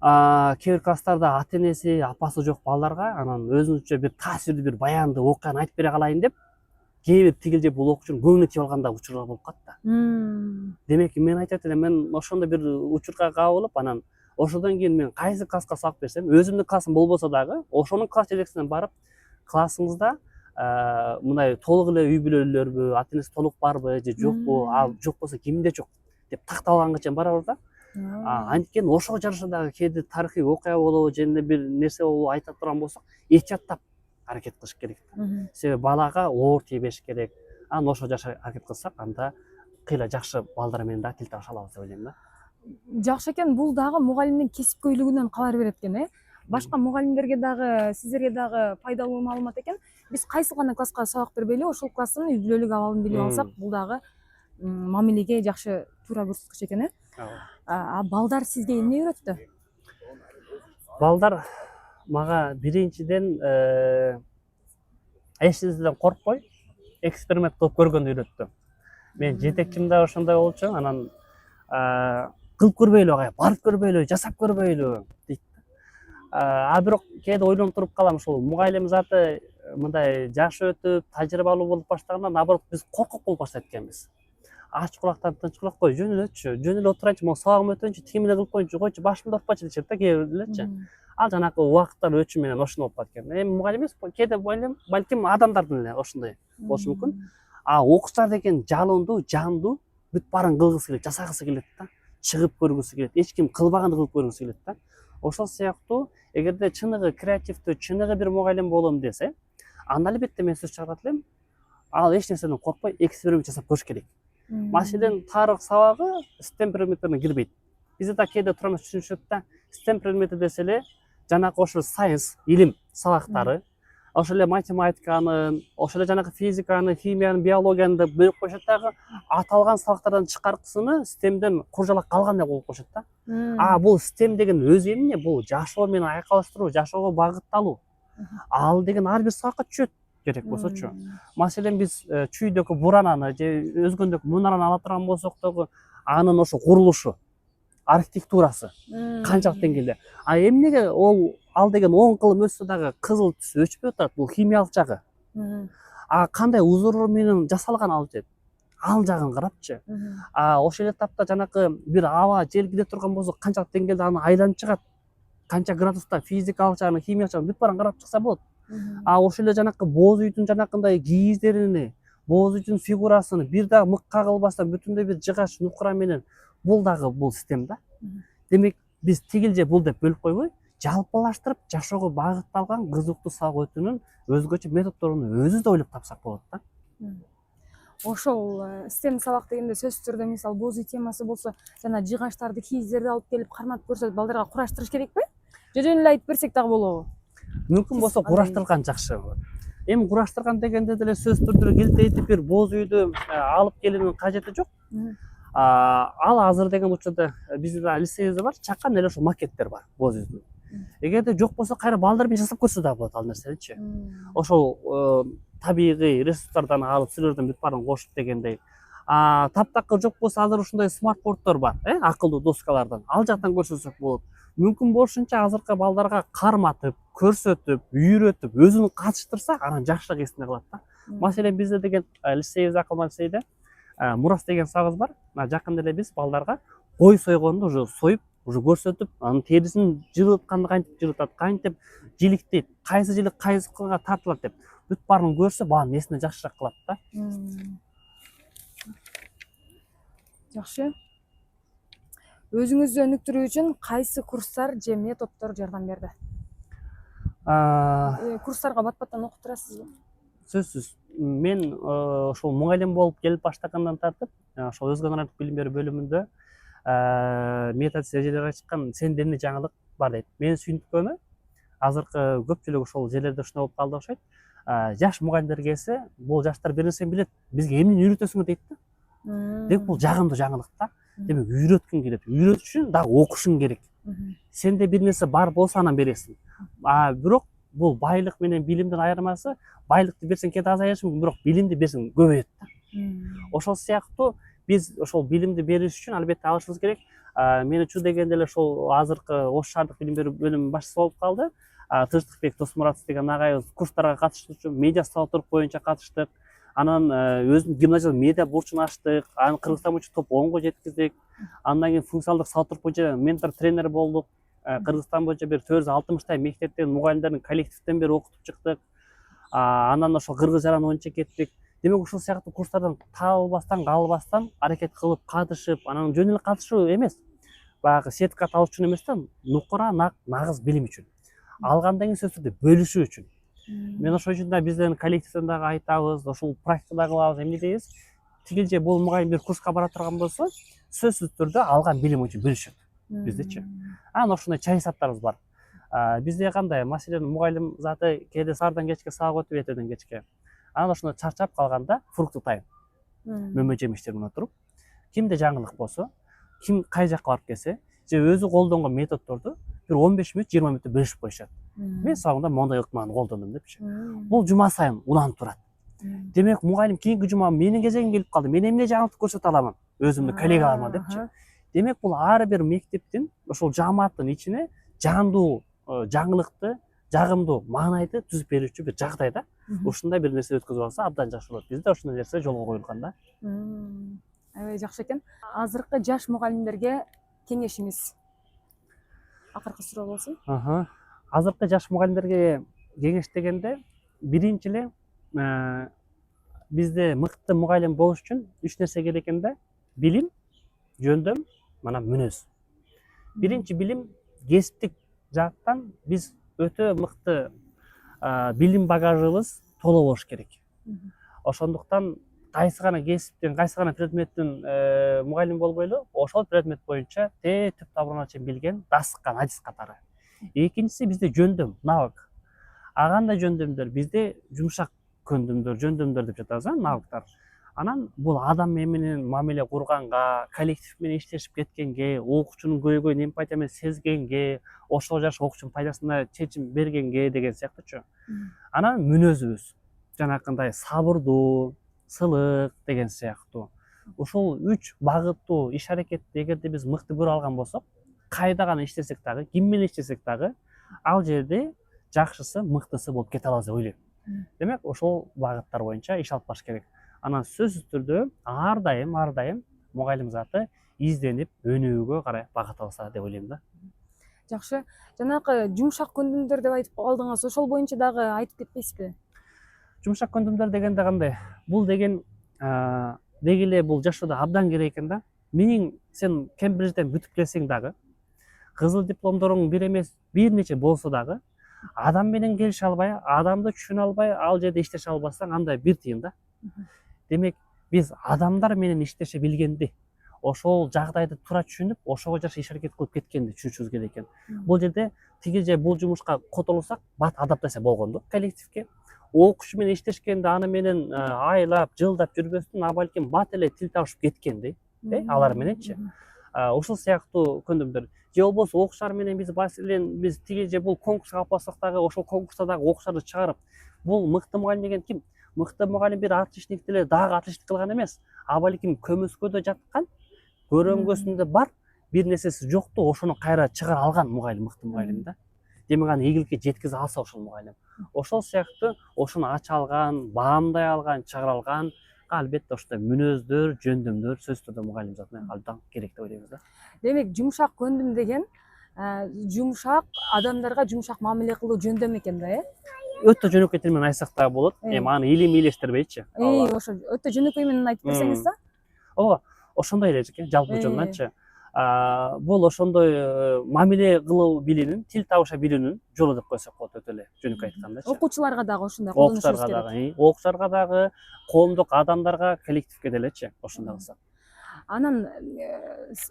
кээ бир класстарда ата энеси, апасы жок балдарга анан өзүнчө бир таасирдүү бир баянды окуяны айтып бере калайын деп, кээ бир тигил же бул окуучунун көңүлүнө тийип алган учурлар болуп калат да. Демек мен айтат элем, мен ошондой бир учурга кабылып, анан ошодон кийин мен кайсы класска салып берсем, өзүмдүн классым болбосо дагы, ошонун класс жетекчисине барып, классыңызда мындай толук эле үй бүлөлүүлөрбү, ата энеси толук барбы же жокпу, жок болсо кимде жок деп тактап алганга чейин барабыз да. Анткени ошого жараша дагы кээде тарыхый окуя болобу же бир нерсе болобу айта турган болсок, этияттап аракет кылыш керек. Себеби балага оор тийбеш керек. Анан ошого жараша аракет кылсак, анда кыйла жакшы балдар менен да тил табыша алабыз деп ойлойм да. Жакшы экен, бул дагы мугалимдин кесипкөйлүгүнөн кабар берет экен, Башка мугалимдерге дагы, сиздерге дагы пайдалуу маалымат экен. Биз кайсы гана класска сабак бербейли, ошол класстын үй бүлөлүк абалын билип алсак, бул дагы мамилеге жакшы туура көрсөткүч экен, Балдар сизге эмне үйрөттү? Балдар мага биринчиден эч нерседен коркпой, эксперимент кылып көргөндү үйрөттү. Мен жетекчим да ошондой болчу, анан кылып көрбөйлү агай, барып көрбөйлү, жасап көрбөйлү дейт. Бирок кээде ойлонуп туруп калам, ушул мугалим заты мындай жаш өтүп, тажрыйбалуу болуп баштаганда, наоборот биз коркок болуп баштайт экенбиз. Ач кулактан тынч кулак кой, жөн эле отурайынчы, могу сабагымды өтөйүнчү, тигим эле кылып коеюнчу, койчу, башымды оорутпачы дешет да кээ бирлерчи. Ал жанакы убакыттар өтүшү менен ошондой болуп калат экен. Эми мугалим эмес, кээде ойлойм, балким адамдардын эле ошондой болушу мүмкүн. Окуучулар деген жалондуу, жандуу, бүт баарын кылгысы келет, жасагысы келет да, чыгып көргүсү келет, эч ким кылбаганды кылып көргүсү келет да. Ошол сыяктуу, эгерде чыныгы креативдүү, чыныгы бир мугалим болом десе, анда албетте мен сөз чыгарат элем, ал эч нерседен коркпой эксперимент жасап көрүш керек. Маселен, тарых сабагы STEM предметтерине кирбейт. Бизде да кээде турамыз түшүнүшөт да, STEM предмети десе эле жанакы ошол science, илим сабактары, ошол эле математиканын, ошол эле жанагы физиканы, химиянын, биологияны да бөлүп коюшат дагы аталган сабактардан тышкаркысыны системден куржалак калгандай кылып коюшат да. Бул систем деген өзү эмне? Бул жашоо менен айкалыштыруу, жашоого багытталуу. Ал деген ар бир сабакка түшөт керек болсочу. Маселен биз чүйдөгү бурананы же өзгөндөгү мунараны ала турган болсок дагы анын ошо курулушу, архитектурасы канчалык деңгээлде. Эмнеге ал деген 10 кылым өссө дагы кызыл түсү өчпөй атат? Бул химиялык жагы. Кандай узурлар менен жасалган ал жер? Ал жагын карапчы. Ошол эле тапта жанакы бир аба жел кире турган болсо канчалык деңгээлде аны айланып чыгат? Канча градуста физикалык жагын, химиялык жагын бүт баарын карап чыкса болот. Ошол эле жанакы боз үйдүн жанакындай кийиздерини, боз үйдүн фигурасын бир дагы мык кагылбастан бүтүндөй бир жыгач нукура менен бул дагы бул систем да. Демек биз тигил же бул деп бөлүп койбой, жалпылаштырып жашоого багытталган кызыктуу сабак өтүүнүн өзгөчө методдорун өзүбүз да ойлоп тапсак болот да. Ошол системдик сабак дегенде сөзсүз түрдө мисалы боз үй темасы болсо, жана жыгачтарды, кийиздерди алып келип карматып көрсөтүп балдарга кураштырыш керекпи? Же жөн эле айтып берсек дагы болобу? Мүмкүн болсо кураштырган жакшы болот. Эми кураштырган дегенде деле сөзсүз түрдө келтейтип бир боз үйдү алып келүүнүн кажети жок. Ал азыр деген учурда биздин лицейибизде бар, чакан эле ошо макеттер бар боз үйдүн. Эгерде жок болсо кайра балдар менен жасап көрсө дагы болот ал нерсеничи. Ошол табигый ресурстардан алып сүйлөрдөн бүт баарын кошуп дегендей. Таптакыр жок болсо азыр ушундай смартборддор бар, акылдуу доскалардан. Ал жактан көрсөтсөк болот. Мүмкүн болушунча азыркы балдарга карматып, көрсөтүп, үйрөтүп, өзүн катыштырса, анан жакшыраак эсине калат да. Маселен бизде деген лицейибиз акылман лицейде мурас деген сабагыбыз бар. Жакында эле биз балдарга кой сойгонду уже союп, уже көрсөтүп, анын терисин жырытканды кантип жырытат, кантип жиликтейт, кайсы жилик кайсыга тартылат деп бүт баарын көрсө, баланын эсине жакшыраак калат да. Жакшы. Өзүңүздү өнүктүрүү үчүн кайсы курстар же методдор жардам берди? Курстарга бат-баттан окуп турасызбы? Сөзсүз. Мен ошол мугалим болуп келип баштагандан тартып, ошол өзгө нарандык билим берүү бөлүмүндө метод эжелер ачкан сенде эмне жаңылык бар дейт. Мени сүйүнткөнү азыркы көпчүлүк ошол жерлерде ушундай болуп калды окшойт. Жаш мугалимдер келсе, бул жаштар бир нерсени билет, бизге эмнени үйрөтөсүңөр дейт да. Демек бул жагымдуу жаңылык да. Демек үйрөткүң келет. Үйрөтүш үчүн дагы окушуң керек. Сенде бир нерсе бар болсо анан бересиң. Бирок бул байлык менен билимдин айырмасы, байлыкты берсең кээде азаяшы мүмкүн, бирок билимди берсең көбөйөт да. Ошол сыяктуу биз ошол билимди бериш үчүн албетте алышыбыз керек. Мен учу дегенде эле ошол азыркы Ош шаардык билим берүү бөлүмүнүн башчысы болуп калды. Тынчтыкбек Досмуратов деген агайыбыз курстарга катыштырчу, медиа сабактар боюнча катыштык. Анан өзүнүн гимназия медиа бурчун ачтык, аны Кыргызстан боюнча топ 10го жеткиздик. Андан кийин функционалдык сабактар боюнча ментор тренер болдук. Кыргызстан боюнча бир 460 мектептен мугалимдердин коллективден бери окутуп чыктык. Анан ошол Кыргыз жаран боюнча кеттик. Демек ушул сыяктуу курстардан табылбастан, калбастан аракет кылып катышып, анан жөн эле катышуу эмес. Баягы сертификат алыш үчүн эмес да, нукура нагыз билим үчүн. Алгандан кийин сөзсүз түрдө бөлүшүү үчүн. Мен ошол үчүн да биздин коллективден дагы айтабыз, ошол практикада кылабыз, эмне дейбиз? Тигил же бул мугалим бир курска бара турган болсо, сөзсүз түрдө алган билим үчүн бөлүшөт. Биздечи. Анан ошондой чайсаттарыбыз бар. Бизде кандай? Маселен, мугалим заты кээде саардан кечке сабак өтүп, эртеден кечке. Анан ошондо чарчап калганда фрукту тайм. Мөмө жемиштер менен отуруп, кимде жаңылык болсо, ким кай жакка барып келсе, же өзү колдонгон методдорду бир 15 мүнөт, 20 мүнөттө бөлүшүп коюшат. Мен сабагында мондай ыкманы колдондум депчи. Бул жума сайын уланып турат. Демек, мугалим кийинки жума менин кезегим келип калды. Мен эмне жаңылык көрсөтө аламын өзүмдүн коллегаларыма депчи. Демек, бул ар бир мектептин, ошол жааматтын ичине жандуу жаңылыкты, жагымдуу маанайды түзүп берүүчү бир жагдай да. Ушундай бир нерсе өткөзүп алса абдан жакшы болот. Бизде ошондой нерсе жолго коюлган да. Аябай жакшы экен. Азыркы жаш мугалимдерге кеңешиңиз? Акыркы суроо болсун. Азыркы жаш мугалимдерге кеңеш дегенде, биринчи эле бизде мыкты мугалим болуш үчүн 3 нерсе керек экен да. Билим, жөндөм, мына мүнөз. Биринчи билим, кесиптик жактан биз өтө мыкты билим багажыбыз толо болуш керек. Ошондуктан кайсы гана кесиптин, кайсы гана предметтин мугалим болбой эле, ошол предмет боюнча түп табырына чейин билген, дасыккан адис катары. Экинчиси бизде жөндөм, навык. кандай жөндөмдөр бизде жумшак жөндөмдөр деп жатабыз навыктар. Анан бул адам менен мамиле курганга, коллектив менен иштешип кеткенге, окуучунун көйгөйүн эмпатия менен сезгенге, ошого жараша окуучунун пайдасына чечим бергенге деген сыяктуучу. Анан мүнөзүбүз жанакындай сабырдуу, сылык деген сыяктуу. Ушул 3 багыттуу иш аракетти эгерде биз мыкты көрө алган болсок, кайда гана иштесек дагы, ким менен иштесек дагы, ал жерде жакшысы, мыктысы болуп кете алабыз деп ойлойм. Демек, ошол багыттар боюнча иш алып барыш керек. Анан сөзсүз түрдө ар дайым мугалим заты изденип, өнүгүүгө карай багыт алса деп ойлойм да. Жакшы. Жанакы жумшак көндүмдөр деп айтып калдыңыз. Ошол боюнча дагы айтып кетпейсизби? Жумшак көндүмдөр дегенде кандай? Бул деген деги эле бул жашоодо абдан керек экен да. Менин сен Кембриджден бүтүп келсең дагы, кызыл дипломдоруң бир эмес, бир нече болсо дагы, адам менен келише албай, адамды түшүнө албай, ал жерде иштеше албасаң, андай бир тыйын да. Демек, биз адамдар менен иштеше билгенди, ошол жагдайды туура түшүнүп, ошого жараша иш аракет кылып кеткенди түшүнүшүбүз керек экен. Бул жерде тиги же бул жумушка котолсак, бат адаптация болгондо коллективге. Окуучу менен иштешкенде аны менен айлап, жылдап жүрбөстөн, а балким бат эле тил табышып кеткенди, алар мененчи. Ушул сыяктуу көндүмдөр. Же болбосо окуучулар менен биз тиги же бул конкурска калып калсак дагы, ошол конкурста дагы окуучуларды чыгарып, бул мыкты мугалим деген ким? Мыкты мугалим бир отличник деле дагы отличник кылган эмес, а балким көмөскөдө жаткан, көрөңгөсүндө бар, бир нерсеси жокту, ошону кайра чыгара алган мугалим, мыкты мугалим да. Демек аны ийгиликке жеткизе алса ошол мугалим. Ошол сыяктуу ошону ача алган, баамдай алган, чыгара алган, албетте ошондой мүнөздөр, жөндөмдөр сөзсүз түрдө мугалим затына абдан керек деп ойлойбуз да. Демек, жумшак көндүм деген жумшак адамдарга жумшак мамиле кылуу жөндөм экен да, Өтө жөнөкөй тил менен айтсак дагы болот. Эми аны илийлештирбейчи. Ошо өтө жөнөкөй менен айтып берсеңиз да. Ооба, ошондой эле экен, жалпы жолунанчы. Бул ошондой мамиле кылуу билүүнүн, тил табыша билүүнүн жолу деп койсок болот, өтө эле жөнөкөй айткандачы. Окуучуларга дагы ошондой колдонушубуз керек. Окуучуларга дагы, коомдук адамдарга, коллективге делечи, ошондой кылсак. Анан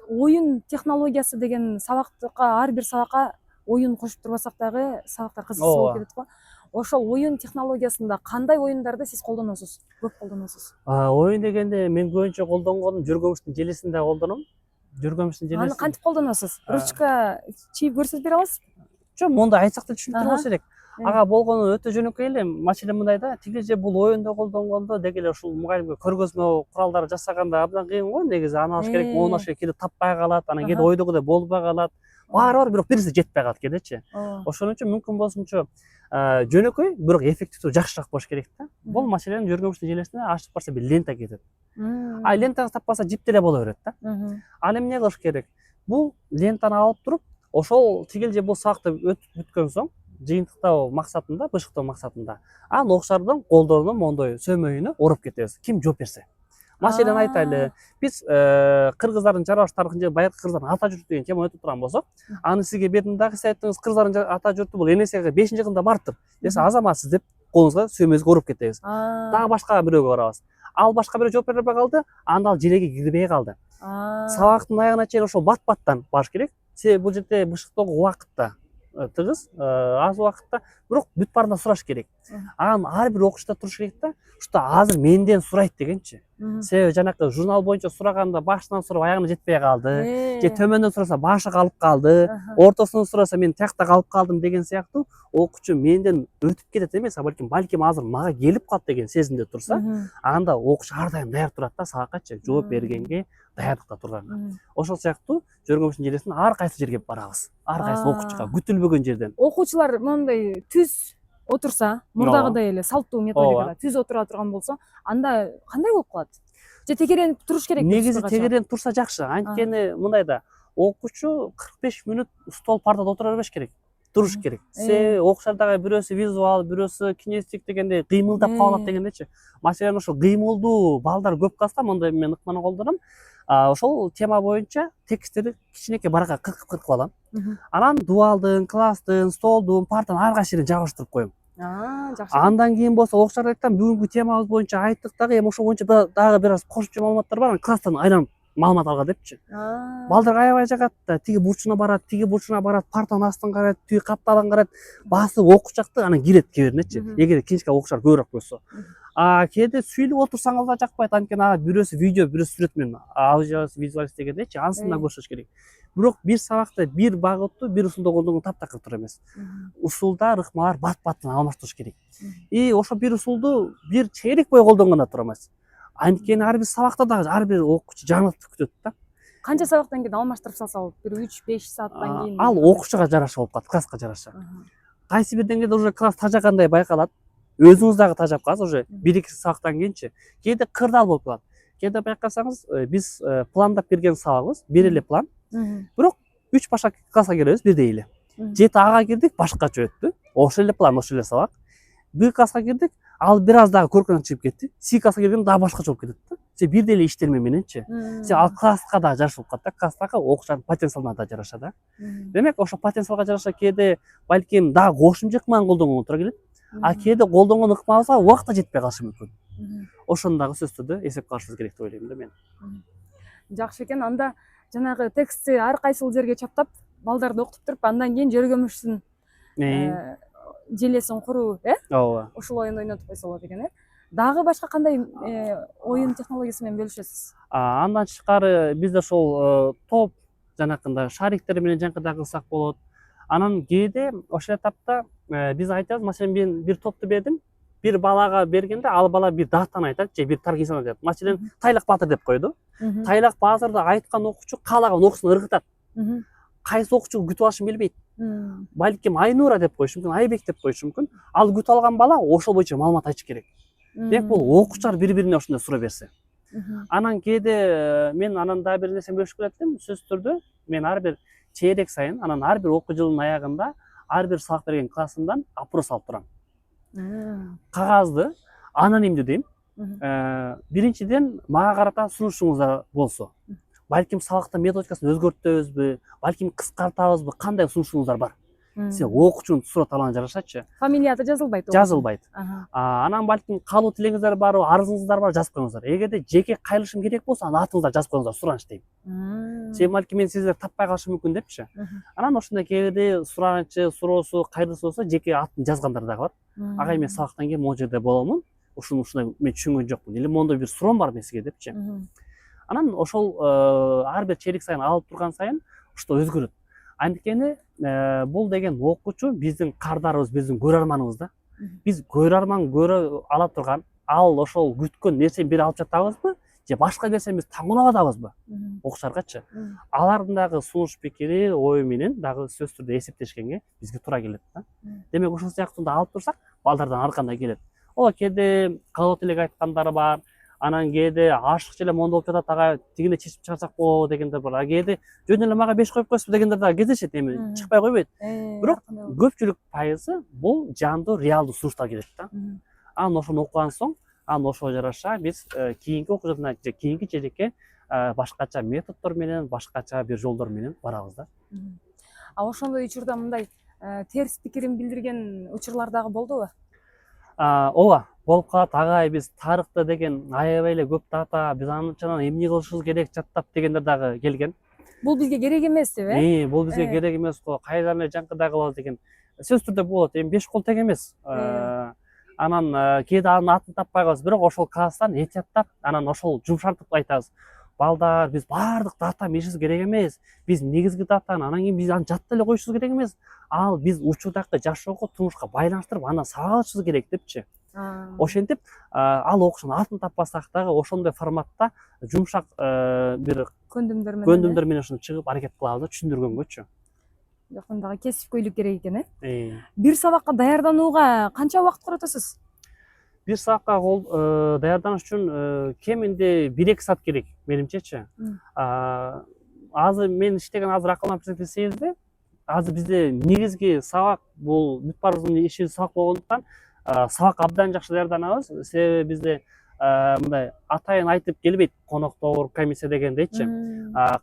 оюн технологиясы деген сабакка, ар бир сабакка оюн кошуп турбасак дагы сабактар кызыксыз болуп кетет го. Ошол оюн технологиясында кандай оюндарды сиз колдоносуз? Көп колдоносуз? Оюн дегенде мен көбүнчө колдонгонум жүргөмүштүн желесин да колдоном. Жүргөмүштүн желеси. Аны кантип колдоносуз? Ручка чийип көрсөтүп бере аласызбы? Жок, мондай айтсак да түшүнүктүү болсо керек. Ага болгону өтө жөнөкөй эле. Маселе мындай да, тиги же бул оюнда колдонгондо деги эле ушул мугалимге көргөзмө куралдарды жасаганда абдан кыйын го, негизи аны алыш керек, моуну алыш керек, кээде таппай калат, анан кээде ойдогудай болбой калат. Баары бар, бирок бирси жетпей калат кээдечи. Ошон үчүн мүмкүн болсунча жөнөкөй, бирок эффективдүү жакшыраак болуш керек да. Бул маселени жүргөмүштүн желесине ачып барса бир лента кетет. Лентаны таппаса жип деле боло берет да. Ал эми эмне кылыш керек? Бул лентаны алып туруп, ошол тигил же бул сабакты өтүп бүткөн соң, жыйынтыктоо максатында, бышыктоо максатында, анын окшардын колдоруна мондой сөмөйүнө ороп кетебиз. Ким жооп берсе. Маселени айтайлы, биз кыргыздардын чарбаш тарыхын же байыркы кыргыздардын ата журту деген теманы өтүп турган болсок, аны сизге бердим дагы, сиз айттыңыз кыргыздардын ата журту бул НСК 5-жылында барыптыр. Десе азаматсыз деп колуңузга сөмөйүңүзгө ороп кетебиз. Дагы башка бирөөгө барабыз. Ал башка бирөө жооп бере албай калды, анда ал желеге кирбей калды. Сабактын аягына чейин ошол бат-баттан барыш керек. Себеби бул жерде бышыктоого убакыт да тыгыз, аз убакытта, бирок бүт баарына сураш керек. Анан ар бир окуучуда туруш керек да, ушта азыр менден сурайт дегенчи. Себеби жанакы журнал боюнча сураганда башынан сурап аягына жетпей калды, же төмөндөн сураса башы калып калды, ортосунан сураса мен тиякта калып калдым деген сыяктуу окуучу менден өтүп кетет эмес, а балким азыр мага келип калат деген сезимде турса, анда окуучу ар дайым даяр турат да сабаккачы, жооп бергенге даярдыкта турганга. Ошол сыяктуу жүргөмүштүн желесин ар кайсы жерге барабыз. Ар кайсы окуучуга күтүлбөгөн жерден. Окуучулар моундай түз отурса, мурдагыдай эле салттуу методикада түз отура турган болсо, анда кандай болуп калат? Же тегеренип туруш керек? Негизи тегеренип турса жакшы. Анткени мындай да, окуучу 45 мүнөт стол партада отура бербеш керек. Туруш керек. Себеби окуучулар дагы бирөөсү визуал, бирөөсү кинестик дегенде кыймылдап калат дегендечи. Маселен ошо кыймылдуу балдар көп калса, мондай мен ыкманы колдоном. Ошол тема боюнча тексттерди кичинекей баракка кыркып алам. Анан дуалдын, класстын, столдун, партанын ар кайсы жерин жабыштырып коем. Жакшы. Андан кийин болсо окуучуларга айтам, бүгүнкү темабыз боюнча айттык дагы, эми ошол боюнча дагы бир аз кошумча маалыматтар бар, анан класстан айланып маалымат алга депчи. Балдар аябай жагат да, тиги бурчуна барат, партанын астын карайт, тиги капталын карайт, басып окушакты, анан кирет кеберинечи. Эгер кинчика окушар көбүрөөк болсо. Кээде сүйлөп отурсаңыз да жакпайт, анткени бирөөсү видео, бирөөсү сүрөт менен аудио визуалист дегендечи, ансын да көрсөтүш керек. Бирок бир сабакта бир багыттуу, бир усулду колдонгон таптакыр туура эмес. Усулдар, ыкмалар бат-баттан алмаштырыш керек. Ошо бир усулду бир чейрек бой колдонгон да туура эмес. Анткени ар бир сабакта дагы ар бир окуучу жаңылыктык күтөт да. Канча сабактан кийин алмаштырып салса болот? Бир 3-5 сааттан кийин. Ал окуучуга жараша болуп калат, класска жараша. Кайсы бир деңгээлде уже класс тажагандай байкалат. Өзүңүз дагы тажап каласыз уже 1-2 сабактан кийинчи. Кээде кырдаал болуп калат. Кээде байкасаңыз, биз пландап берген сабагыбыз бир эле план. Бирок 3 башка класска келебиз бирдей эле. 7 кирдик, башкача өттү. Ошол эле план, ошол эле сабак. Б класска кирдик, ал бир аз дагы көркүнөн чыгып кетти. С класска келгенде дагы башкача болуп кетет да. Бирдей эле иштерме мененчи. Ал класска дагы жараша болуп калат да, класстагы окуучунун потенциалына да жараша да. Демек, ошо потенциалга жараша кээде балким дагы кошумча ыкманы колдонгонго туура келет. Кээде колдонгон ыкмабызга убакыт жетпей калышы мүмкүн. Ошону дагы сөзсүз түрдө эсепке алышыбыз керек деп ойлойм да мен. Жакшы экен. Анда жанагы текстти ар кайсыл жерге чаптап, балдарды окутуп туруп, андан кийин жөргөмүшсүн желесин куруу, Ооба. ушул оюнду ойнотуп койсо болот экен, Дагы башка кандай оюн технологиясы менен бөлүшөсүз? Андан тышкары бизде ошол топ жанакындай шариктер менен жанкыдай кылсак болот. Анан кээде ошол этапта биз айтабыз, маселен мен бир топту бердим, бир балага бергенде ал бала бир датаны айтат же бир таркисаны айтат. Маселен Тайлак Баатыр деп койду. Тайлак Баатырды айткан окуучу каалаган окуусун ыргытат. Кайсы окуучу күтүп алышын билбейт. Балким Айнура деп коюшу мүмкүн, Айбек деп коюшу мүмкүн. Ал күтүп алган бала ошол боюнча маалымат айтыш керек. Демек бул окуучулар бири-бирине ошондой суроо берсе. Анан кээде мен анан дагы бир нерсени бөлүшкү элем, сөзсүз түрдө мен ар бир чейрек сайын, анан ар бир окуу жылынын аягында ар бир сабак берген классымдан опрос алып турам. Кагазды анонимдүү дейм. Биринчиден мага карата сунушуңуздар болсо. Балким сабакта методикасын өзгөртөбүзбү, балким кыскартабызбы, кандай сунушуңуздар бар? Сен окуучунун суроо талабына жарашачы. Фамилия аты жазылбайт. Жазылбайт. Анан балким калуу тилегиңиздер барбы, арызыңыздар бар, жазып коюңуздар. Эгерде жеке кайрылышым керек болсо, анан атыңызды жазып коюңуздар, сураныч дейм. Сен балким мен сиздерди таппай калышым мүмкүн депчи. Анан ошондой кээде суранычы, суроосу, кайрылышы болсо, жеке атын жазгандар дагы бар. Агай, мен сабактан кийин могу жерде боломун, ушундай мен түшүнгөн жокмун, или мондой бир суроом бар мен сизге депчи. Анан ошол ар бир чейрек сайын алып турган сайын ушул өзгөрөт. Анткени бул деген окуучу биздин кардарыбыз, биздин көрөрманыбыз да. Биз көрөрман көрө ала турган, ал ошол күткөн нерсени бере алып жатабызбы, же башка нерсени биз таңуулап атабызбы? Окуучуларгачы. Алардын дагы сунуш пикири, ою менен дагы сөзсүз түрдө эсептешкенге бизге туура келет да. Демек ошол сыяктуу алып турсак, балдардан ар кандай келет. Ооба, кээде калуу тилек айткандары бар. Анан кээде ашыкчы эле мондо болуп жатат, ага тигине чечип чыгарсак болобу дегендер бар. Кээде жөн эле мага 5 коюп койсузбу дегендер дагы кездешет, эми чыкпай койбойт. Бирок көпчүлүк пайызы бул жандуу, реалдуу сунуштар келет да. Анан ошону окуган соң, анан ошого жараша биз кийинки окуу жылына же кийинки чейрекке башкача методдор менен, башкача бир жолдор менен барабыз да. Ошондой учурда мындай терс пикирин билдирген учурлар дагы болдубу? Ооба, болуп калат. Агай, биз тарыхта деген аябай эле көп дата, биз анчанан эмне кылышыбыз керек жаттап дегендер дагы келген. Бул бизге керек эмес деп, Бул бизге керек эмес го, кайдан эле жанкыдай кылабыз деген сөзсүз түрдө болот. Эми 5 кол тең эмес. Анан кээде анын атын таппай калабыз, бирок ошол класстан этияттап, анан ошол жумшартып айтабыз. Балдар, биз баардык дата мешибиз керек эмес. Биз негизги датаны, анан кийин биз аны жаттап эле коюшубуз керек эмес. Ал биз учурдагы жашоого, турмушка байланыштырып, андан сабак алышыбыз керек депчи. Ошентип, ал окуучунун атын таппасак дагы ошондой форматта жумшак бир көндүмдөр менен ошону чыгып аракет кылабыз да, түшүндүргөнгөчү. Жокун дагы кесипкөйлүк керек экен, Бир сабакка даярданууга канча убакыт коротосуз? Бир сабакка даярданыш үчүн кеминде 1-2 саат керек, менимчечи. Азыр мен иштеген акылман билсеңизде, азыр бизде негизги сабак бул бүт баарыбыздын ишибиз сабак болгондуктан сабак абдан жакшы даярданабыз. Себеби бизде мындай атайын айтып келбейт, коноктор, комиссия дегендейчи.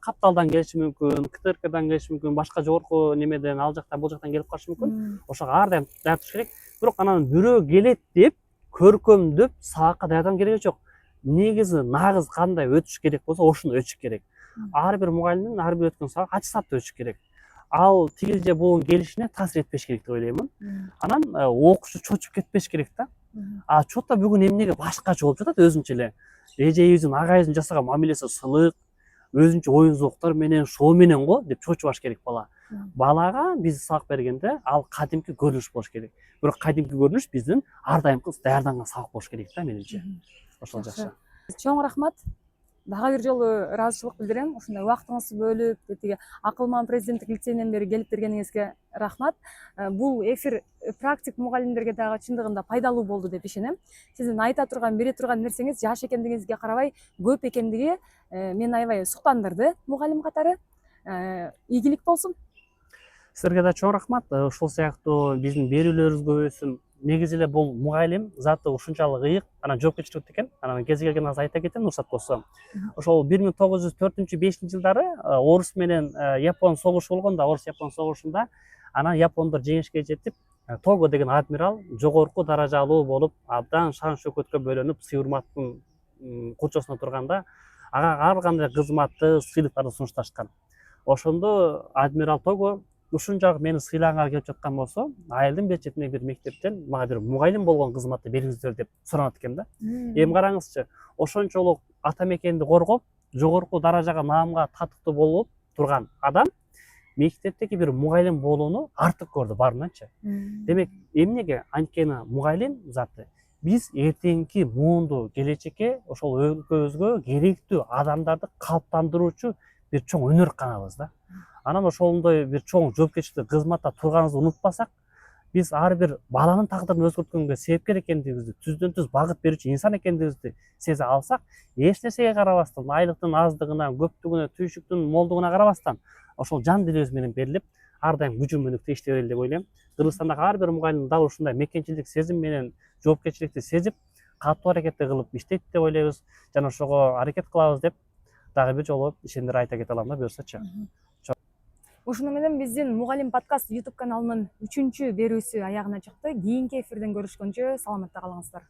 Капталдан келиши мүмкүн, КТРКдан келиши мүмкүн, башка жогорку немеден, ал жактан бул жактан келип калышы мүмкүн. Ошого ар дайым даярдыш керек. Бирок анан бирөө келет деп көркөмдөп сабакка даярдануу кереги жок. негизи нагыз кандай өтүш керек болсо ошону өтүш керек. Ар бир мугалимдин ар бир өткөн сабак ачык саатта өтүш керек. Ал тигил же бугун келишине таасир этпеш керек деп ойлоймун. Анан окуучу чочуп кетпеш керек да. А чота бүгүн эмнеге башкача болуп жатат өзүнчө эле. Эжебиздин агайыбыздын жасаган мамилеси сылык, өзүнчө оюн зооктор менен, шоо менен го деп чочубаш керек бала. Балага биз сабак бергенде ал кадимки көрүнүш болуш керек. Бирок кадимки көрүнүш биздин ар дайымкы даярданган сабак болуш керек да менимче. Ошол жакшы. Чоң рахмат. Дагы бир жолу ыраазычылык билдирем. Ушундай убактыңызды бөлүп, тиги Акылман президенттик лицейинен бери келип бергениңизге рахмат. Бул эфир практик мугалимдерге дагы чындыгында пайдалуу болду деп ишенем. Сиздин айта турган, бере турган нерсеңиз жаш экендигиңизге карабай көп экендиги мени аябай суктандырды мугалим катары. Ийгилик болсун. Силерге да чоң рахмат. Ушул сыяктуу биздин берүүлөрүбүз көбөйсүн. Негизи эле бул мугалим заты ушунчалык ыйык, анан жоопкерчиликтүү экен. Анан кези келген азыр айта кетем уруксат болсо. Ошол 1904-5 жылдары орус менен япон согушу болгондо, орус-япон согушунда анан япондор жеңишке жетип, Того деген адмирал жогорку даражалуу болуп, абдан шан шөкөткө бөлөнүп, сый урматтын курчосуна турганда, ага ар кандай кызматты, сыйлыктарды сунушташкан. Ошондо адмирал Того ушунчалык мени сыйлаганга келип жаткан болсо, айылдын бет четиндеги бир мектептен мага бир мугалим болгон кызматты бериңиздер деп суранат экен да. Эми караңызчы, ошончолук ата мекенди коргоп, жогорку даражага наамга татыктуу болуп турган адам мектептеги бир мугалим болууну артык көрдү баарынанчы. Демек, эмнеге? Анткени мугалим заты биз эртеңки муунду келечекке ошол өлкөбүзгө керектүү адамдарды калыптандыруучу бир чоң өнөр канабыз да. Анан ошондой бир чоң жоопкерчиликтүү кызматта турганыбызды унутпасак, биз ар бир баланын тагдырын өзгөрткөнгө себепкер экендигибизди, түздөн түз багыт берүүчү инсан экендигибизди сезе алсак, эч нерсеге карабастан, айлыктын аздыгына, көптүгүнө, түйшүктүн молдугуна карабастан, ошол жан делебиз менен берилип, ар дайым күчү-мүнөктө иштей берели деп ойлойм. Кыргызстандагы ар бир мугалим дал ушундай мекенчилдик сезим менен жоопкерчиликти сезип, катуу аракетти кылып иштейт деп ойлойбуз. Жана ошого аракет кылабыз деп дагы бир жолу ишендирип айта кете алам да буюрсачы. Ушуну менен биздин Мугалим подкаст YouTube каналынын 3-берүүсү аягына чыкты. Кийинки эфирден көрүшкөнчө саламатта калыңыздар.